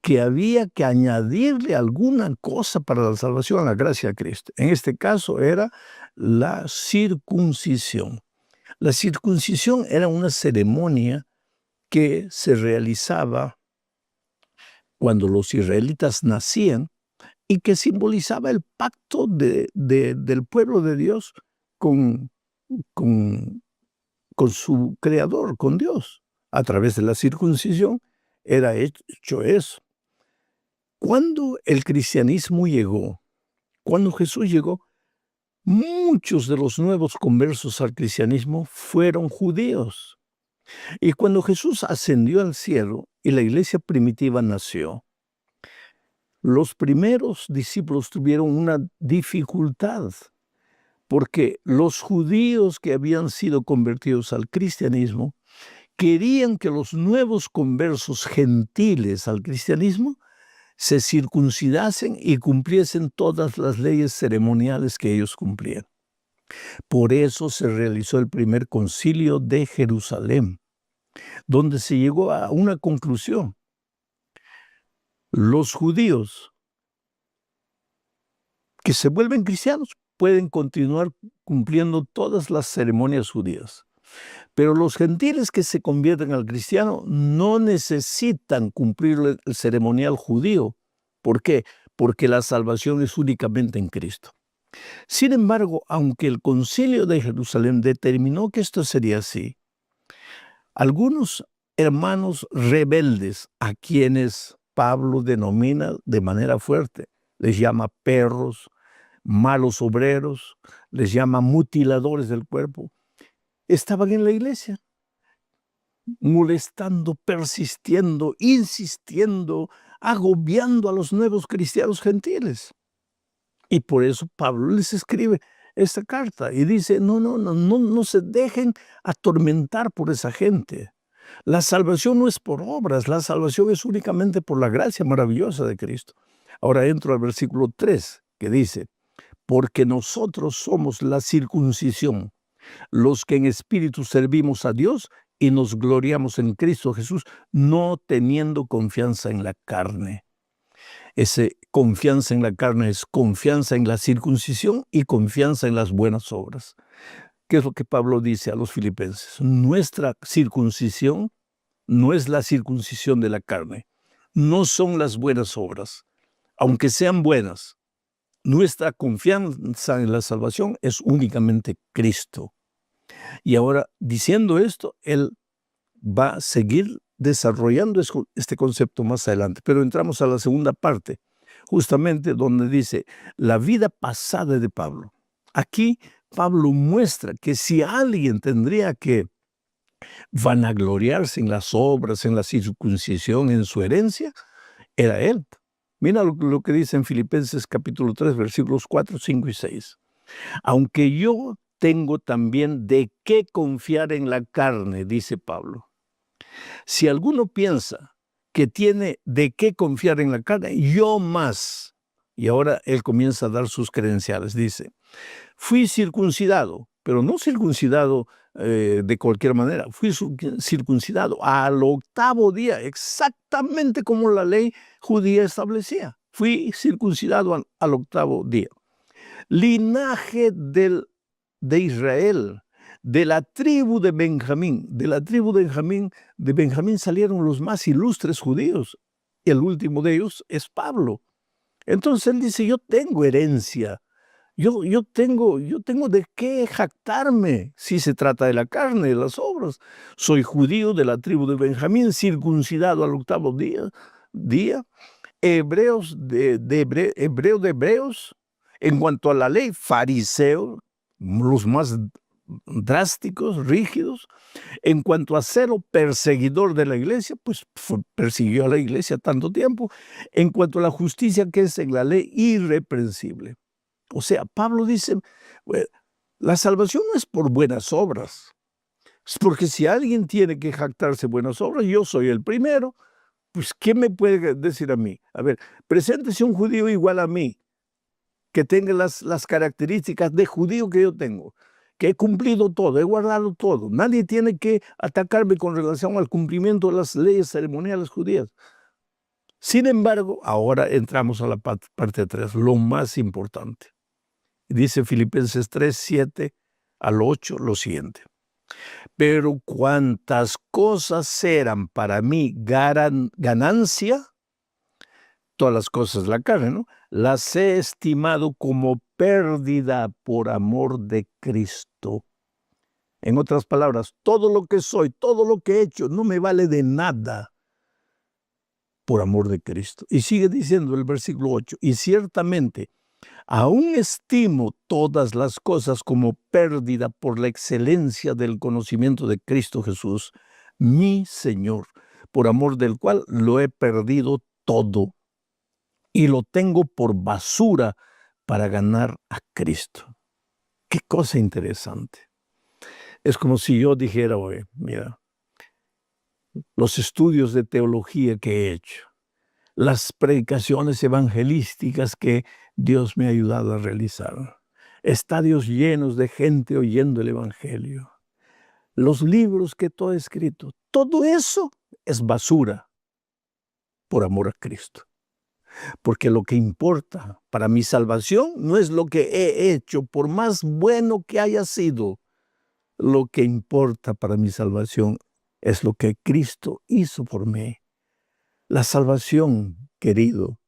que había que añadirle alguna cosa para la salvación a la gracia de Cristo. En este caso era la circuncisión. La circuncisión era una ceremonia que se realizaba cuando los israelitas nacían y que simbolizaba el pacto del pueblo de Dios con su creador, con Dios. A través de la circuncisión era hecho eso. Cuando el cristianismo llegó, cuando Jesús llegó, muchos de los nuevos conversos al cristianismo fueron judíos. Y cuando Jesús ascendió al cielo y la iglesia primitiva nació, los primeros discípulos tuvieron una dificultad, porque los judíos que habían sido convertidos al cristianismo querían que los nuevos conversos gentiles al cristianismo se circuncidasen y cumpliesen todas las leyes ceremoniales que ellos cumplían. Por eso se realizó el primer concilio de Jerusalén, donde se llegó a una conclusión. Los judíos que se vuelven cristianos pueden continuar cumpliendo todas las ceremonias judías. Pero los gentiles que se convierten al cristiano no necesitan cumplir el ceremonial judío. ¿Por qué? Porque la salvación es únicamente en Cristo. Sin embargo, aunque el concilio de Jerusalén determinó que esto sería así, algunos hermanos rebeldes, a quienes Pablo denomina de manera fuerte, les llama perros, malos obreros, les llama mutiladores del cuerpo, estaban en la iglesia, molestando, persistiendo, insistiendo, agobiando a los nuevos cristianos gentiles. Y por eso Pablo les escribe esta carta y dice, no se dejen atormentar por esa gente. La salvación no es por obras, la salvación es únicamente por la gracia maravillosa de Cristo. Ahora entro al versículo 3, que dice, porque nosotros somos la circuncisión, los que en espíritu servimos a Dios y nos gloriamos en Cristo Jesús, no teniendo confianza en la carne. Ese confianza en la carne es confianza en la circuncisión y confianza en las buenas obras. ¿Qué es lo que Pablo dice a los filipenses? Nuestra circuncisión no es la circuncisión de la carne, no son las buenas obras, aunque sean buenas. Nuestra confianza en la salvación es únicamente Cristo. Y ahora, diciendo esto, él va a seguir desarrollando este concepto más adelante. Pero entramos a la segunda parte, justamente donde dice la vida pasada de Pablo. Aquí Pablo muestra que si alguien tendría que vanagloriarse en las obras, en la circuncisión, en su herencia, era él. Mira lo que dice en Filipenses capítulo 3, versículos 4, 5 y 6. Aunque yo tengo también de qué confiar en la carne, dice Pablo. Si alguno piensa que tiene de qué confiar en la carne, yo más. Y ahora él comienza a dar sus credenciales. Dice, fui circuncidado, pero no circuncidado de cualquier manera. Fui circuncidado al 8º día, exactamente como la ley judía establecía. Fui circuncidado al 8º día. Linaje de Israel, de la tribu de Benjamín. De la tribu de Benjamín salieron los más ilustres judíos. Y el último de ellos es Pablo. Entonces él dice, yo tengo herencia. Yo tengo de qué jactarme si se trata de la carne, de las obras. Soy judío de la tribu de Benjamín, circuncidado al 8º día. Hebreo de hebreos. En cuanto a la ley, fariseo, los más drásticos, rígidos. En cuanto a celo, perseguidor de la iglesia, pues persiguió a la iglesia tanto tiempo. En cuanto a la justicia que es en la ley, irreprensible. O sea, Pablo dice, la salvación no es por buenas obras. Es porque si alguien tiene que jactarse buenas obras, yo soy el primero. Pues, ¿qué me puede decir a mí? A ver, preséntese un judío igual a mí, que tenga las características de judío que yo tengo, que he cumplido todo, he guardado todo. Nadie tiene que atacarme con relación al cumplimiento de las leyes ceremoniales judías. Sin embargo, ahora entramos a la parte 3, lo más importante. Dice Filipenses 3, 7 al 8 lo siguiente. Pero cuantas cosas eran para mí ganancia, todas las cosas de la carne, ¿no? Las he estimado como pérdida por amor de Cristo. En otras palabras, todo lo que soy, todo lo que he hecho, no me vale de nada por amor de Cristo. Y sigue diciendo el versículo 8, y ciertamente, aún estimo todas las cosas como pérdida por la excelencia del conocimiento de Cristo Jesús, mi Señor, por amor del cual lo he perdido todo y lo tengo por basura para ganar a Cristo. Qué cosa interesante. Es como si yo dijera, oye, mira, los estudios de teología que he hecho, las predicaciones evangelísticas que Dios me ha ayudado a realizar, estadios llenos de gente oyendo el evangelio, los libros que todo he escrito, todo eso es basura por amor a Cristo. Porque lo que importa para mi salvación no es lo que he hecho, por más bueno que haya sido. Lo que importa para mi salvación es lo que Cristo hizo por mí. La salvación, querido,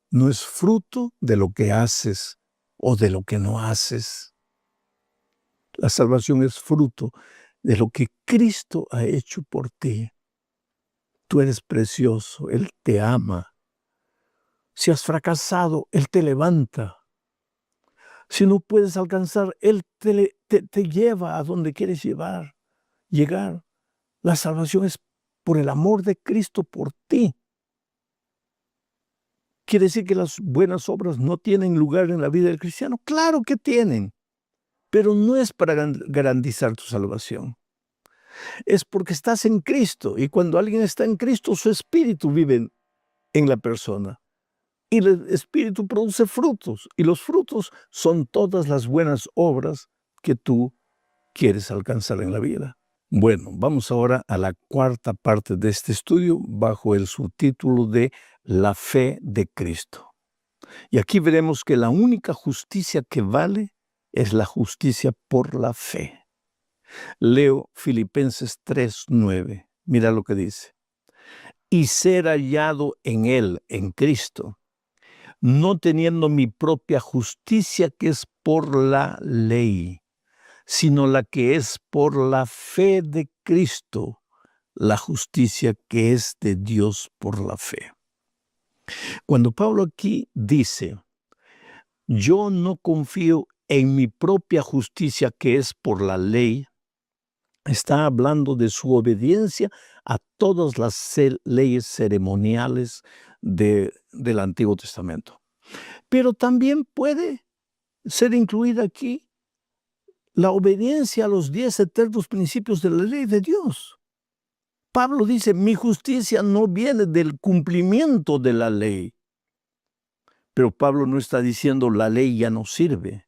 no es fruto de lo que haces o de lo que no haces. La salvación es fruto de lo que Cristo ha hecho por ti. Tú eres precioso, Él te ama. Si has fracasado, Él te levanta. Si no puedes alcanzar, Él te lleva a donde quieres llegar. La salvación es por el amor de Cristo por ti. ¿Quiere decir que las buenas obras no tienen lugar en la vida del cristiano? Claro que tienen, pero no es para garantizar tu salvación. Es porque estás en Cristo, y cuando alguien está en Cristo, su espíritu vive en la persona. Y el espíritu produce frutos, y los frutos son todas las buenas obras que tú quieres alcanzar en la vida. Bueno, vamos ahora a la cuarta parte de este estudio bajo el subtítulo de La fe de Cristo. Y aquí veremos que la única justicia que vale es la justicia por la fe. Leo Filipenses 3:9. Mira lo que dice. Y ser hallado en Él, en Cristo, no teniendo mi propia justicia que es por la ley, sino la que es por la fe de Cristo, la justicia que es de Dios por la fe. Cuando Pablo aquí dice, yo no confío en mi propia justicia que es por la ley, está hablando de su obediencia a todas las leyes ceremoniales del Antiguo Testamento. Pero también puede ser incluida aquí la obediencia a los 10 eternos principios de la ley de Dios. Pablo dice, mi justicia no viene del cumplimiento de la ley. Pero Pablo no está diciendo la ley ya no sirve.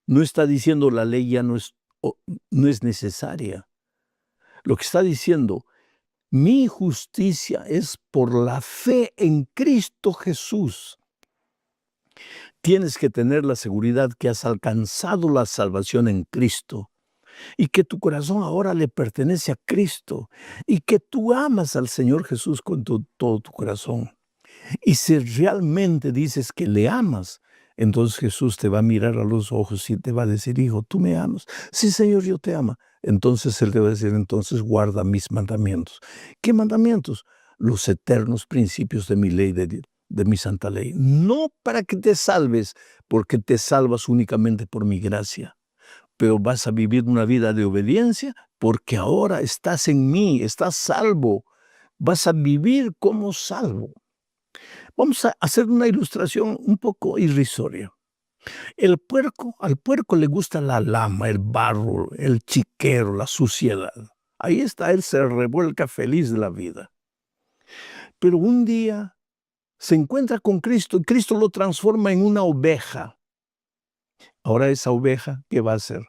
No está diciendo la ley ya no es necesaria. Lo que está diciendo, mi justicia es por la fe en Cristo Jesús. Tienes que tener la seguridad que has alcanzado la salvación en Cristo y que tu corazón ahora le pertenece a Cristo y que tú amas al Señor Jesús con todo tu corazón. Y si realmente dices que le amas, entonces Jesús te va a mirar a los ojos y te va a decir, hijo, ¿tú me amas? Sí, Señor, yo te amo. Entonces Él te va a decir, entonces guarda mis mandamientos. ¿Qué mandamientos? Los eternos principios de mi ley, de mi santa ley. No para que te salves, porque te salvas únicamente por mi gracia, pero vas a vivir una vida de obediencia porque ahora estás en mí, estás salvo. Vas a vivir como salvo. Vamos a hacer una ilustración un poco irrisoria. Al puerco le gusta la lama, el barro, el chiquero, la suciedad. Ahí está, él se revuelca feliz de la vida. Pero un día se encuentra con Cristo y Cristo lo transforma en una oveja. Ahora esa oveja, ¿qué va a hacer?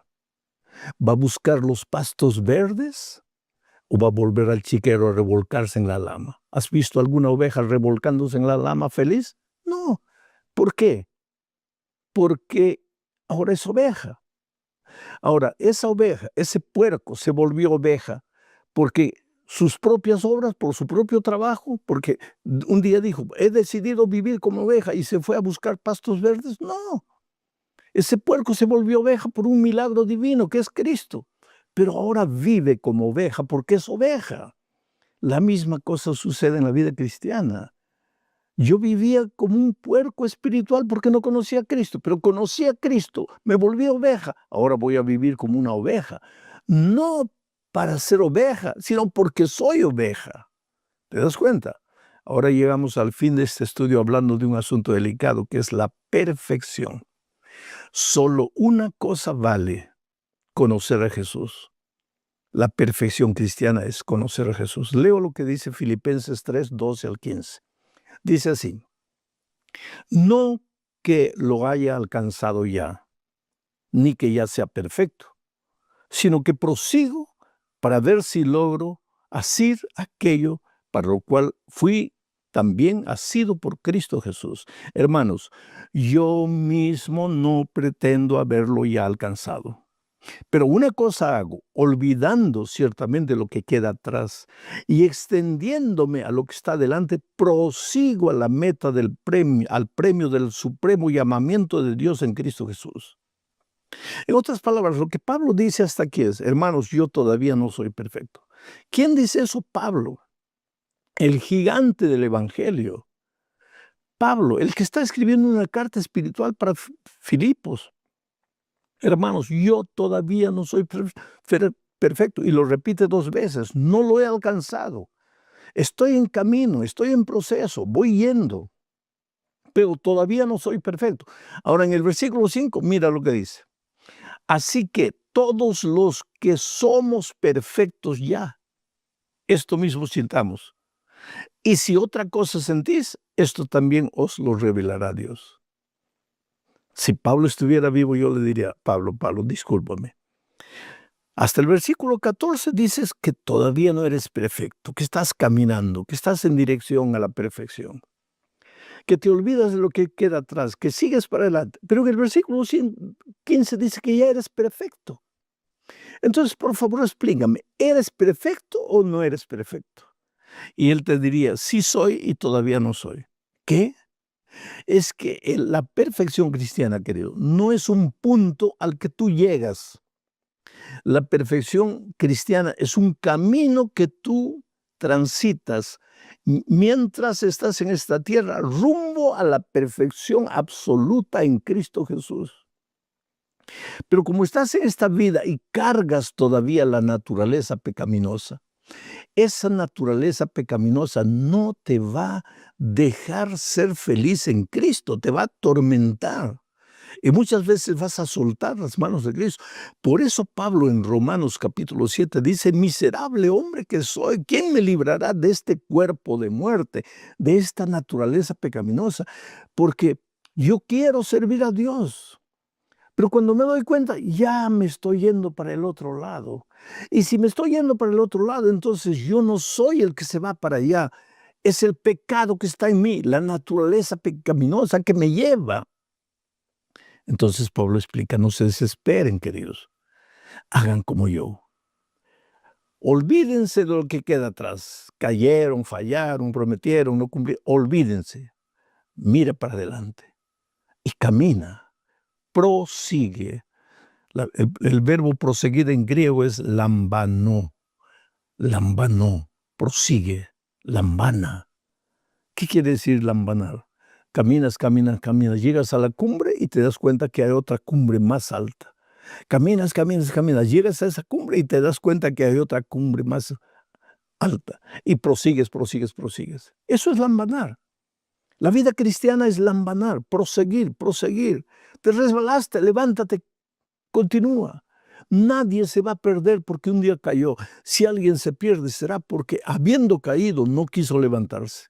¿Va a buscar los pastos verdes o va a volver al chiquero a revolcarse en la lama? ¿Has visto alguna oveja revolcándose en la lama feliz? No. ¿Por qué? Porque ahora es oveja. Ahora, esa oveja, ese puerco se volvió oveja porque sus propias obras, por su propio trabajo, porque un día dijo, he decidido vivir como oveja y se fue a buscar pastos verdes. No, ese puerco se volvió oveja por un milagro divino que es Cristo, pero ahora vive como oveja porque es oveja. La misma cosa sucede en la vida cristiana. Yo vivía como un puerco espiritual porque no conocía a Cristo, pero conocí a Cristo, me volví oveja, ahora voy a vivir como una oveja. No para ser oveja, sino porque soy oveja. ¿Te das cuenta? Ahora llegamos al fin de este estudio hablando de un asunto delicado que es la perfección. Solo una cosa vale: conocer a Jesús. La perfección cristiana es conocer a Jesús. Leo lo que dice Filipenses 3, 12 al 15. Dice así: no que lo haya alcanzado ya, ni que ya sea perfecto, sino que prosigo para ver si logro asir aquello para lo cual fui también asido por Cristo Jesús. Hermanos, yo mismo no pretendo haberlo ya alcanzado. Pero una cosa hago, olvidando ciertamente lo que queda atrás y extendiéndome a lo que está delante, prosigo a la meta del premio, al premio del supremo llamamiento de Dios en Cristo Jesús. En otras palabras, lo que Pablo dice hasta aquí es, hermanos, yo todavía no soy perfecto. ¿Quién dice eso? Pablo, el gigante del Evangelio. Pablo, el que está escribiendo una carta espiritual para Filipos. Hermanos, yo todavía no soy perfecto. Y lo repite 2 veces. No lo he alcanzado. Estoy en camino, estoy en proceso, voy yendo. Pero todavía no soy perfecto. Ahora en el versículo 5, mira lo que dice. Así que todos los que somos perfectos ya, esto mismo sintamos. Y si otra cosa sentís, esto también os lo revelará Dios. Si Pablo estuviera vivo, yo le diría, Pablo, discúlpame. Hasta el versículo 14 dices que todavía no eres perfecto, que estás caminando, que estás en dirección a la perfección, que te olvidas de lo que queda atrás, que sigues para adelante. Pero en el versículo 15 dice que ya eres perfecto. Entonces, por favor, explícame, ¿eres perfecto o no eres perfecto? Y él te diría, sí soy y todavía no soy. ¿Qué? Es que la perfección cristiana, querido, no es un punto al que tú llegas. La perfección cristiana es un camino que tú transitas mientras estás en esta tierra, rumbo a la perfección absoluta en Cristo Jesús. Pero como estás en esta vida y cargas todavía la naturaleza pecaminosa, esa naturaleza pecaminosa no te va a dejar ser feliz en Cristo, te va a atormentar. Y muchas veces vas a soltar las manos de Cristo. Por eso Pablo en Romanos capítulo 7 dice, miserable hombre que soy, ¿quién me librará de este cuerpo de muerte, de esta naturaleza pecaminosa? Porque yo quiero servir a Dios. Pero cuando me doy cuenta, ya me estoy yendo para el otro lado. Y si me estoy yendo para el otro lado, entonces yo no soy el que se va para allá. Es el pecado que está en mí, la naturaleza pecaminosa que me lleva. Entonces Pablo explica, no se desesperen, queridos. Hagan como yo. Olvídense de lo que queda atrás. Cayeron, fallaron, prometieron, no cumplieron. Olvídense. Mira para adelante y camina. Prosigue. El verbo proseguir en griego es lambano. Lambano. Prosigue. Lambana. ¿Qué quiere decir lambanar? Caminas, caminas, caminas. Llegas a la cumbre y te das cuenta que hay otra cumbre más alta. Caminas, caminas, caminas. Llegas a esa cumbre y te das cuenta que hay otra cumbre más alta. Y prosigues, prosigues, prosigues. Eso es lambanar. La vida cristiana es lambanar, proseguir, proseguir. Te resbalaste, levántate, continúa. Nadie se va a perder porque un día cayó. Si alguien se pierde será porque habiendo caído no quiso levantarse.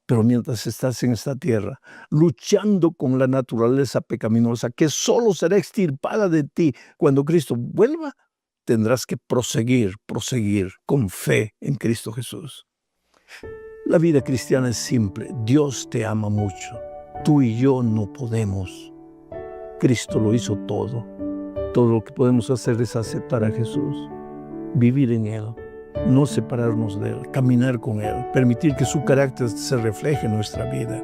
Pero mientras estás en esta tierra, luchando con la naturaleza pecaminosa que solo será extirpada de ti cuando Cristo vuelva, tendrás que proseguir, proseguir con fe en Cristo Jesús. La vida cristiana es simple. Dios te ama mucho. Tú y yo no podemos. Cristo lo hizo todo. Todo lo que podemos hacer es aceptar a Jesús, vivir en Él, no separarnos de Él, caminar con Él, permitir que su carácter se refleje en nuestra vida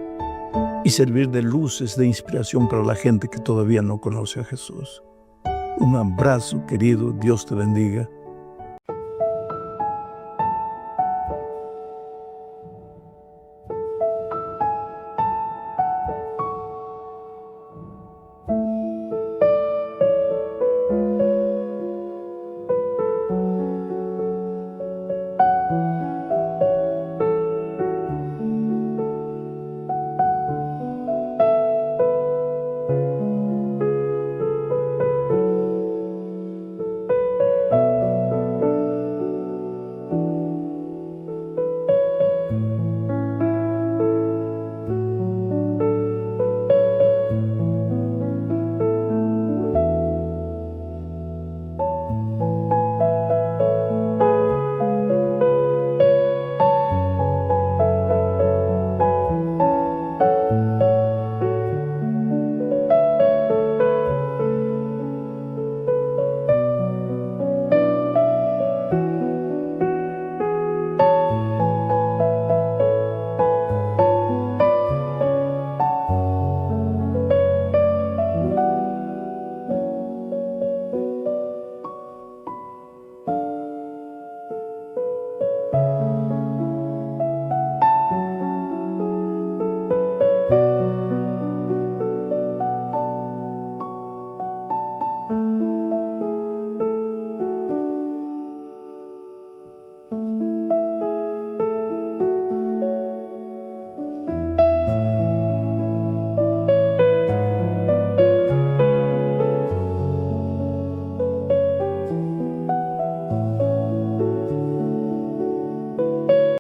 y servir de luces de inspiración para la gente que todavía no conoce a Jesús. Un abrazo, querido. Dios te bendiga.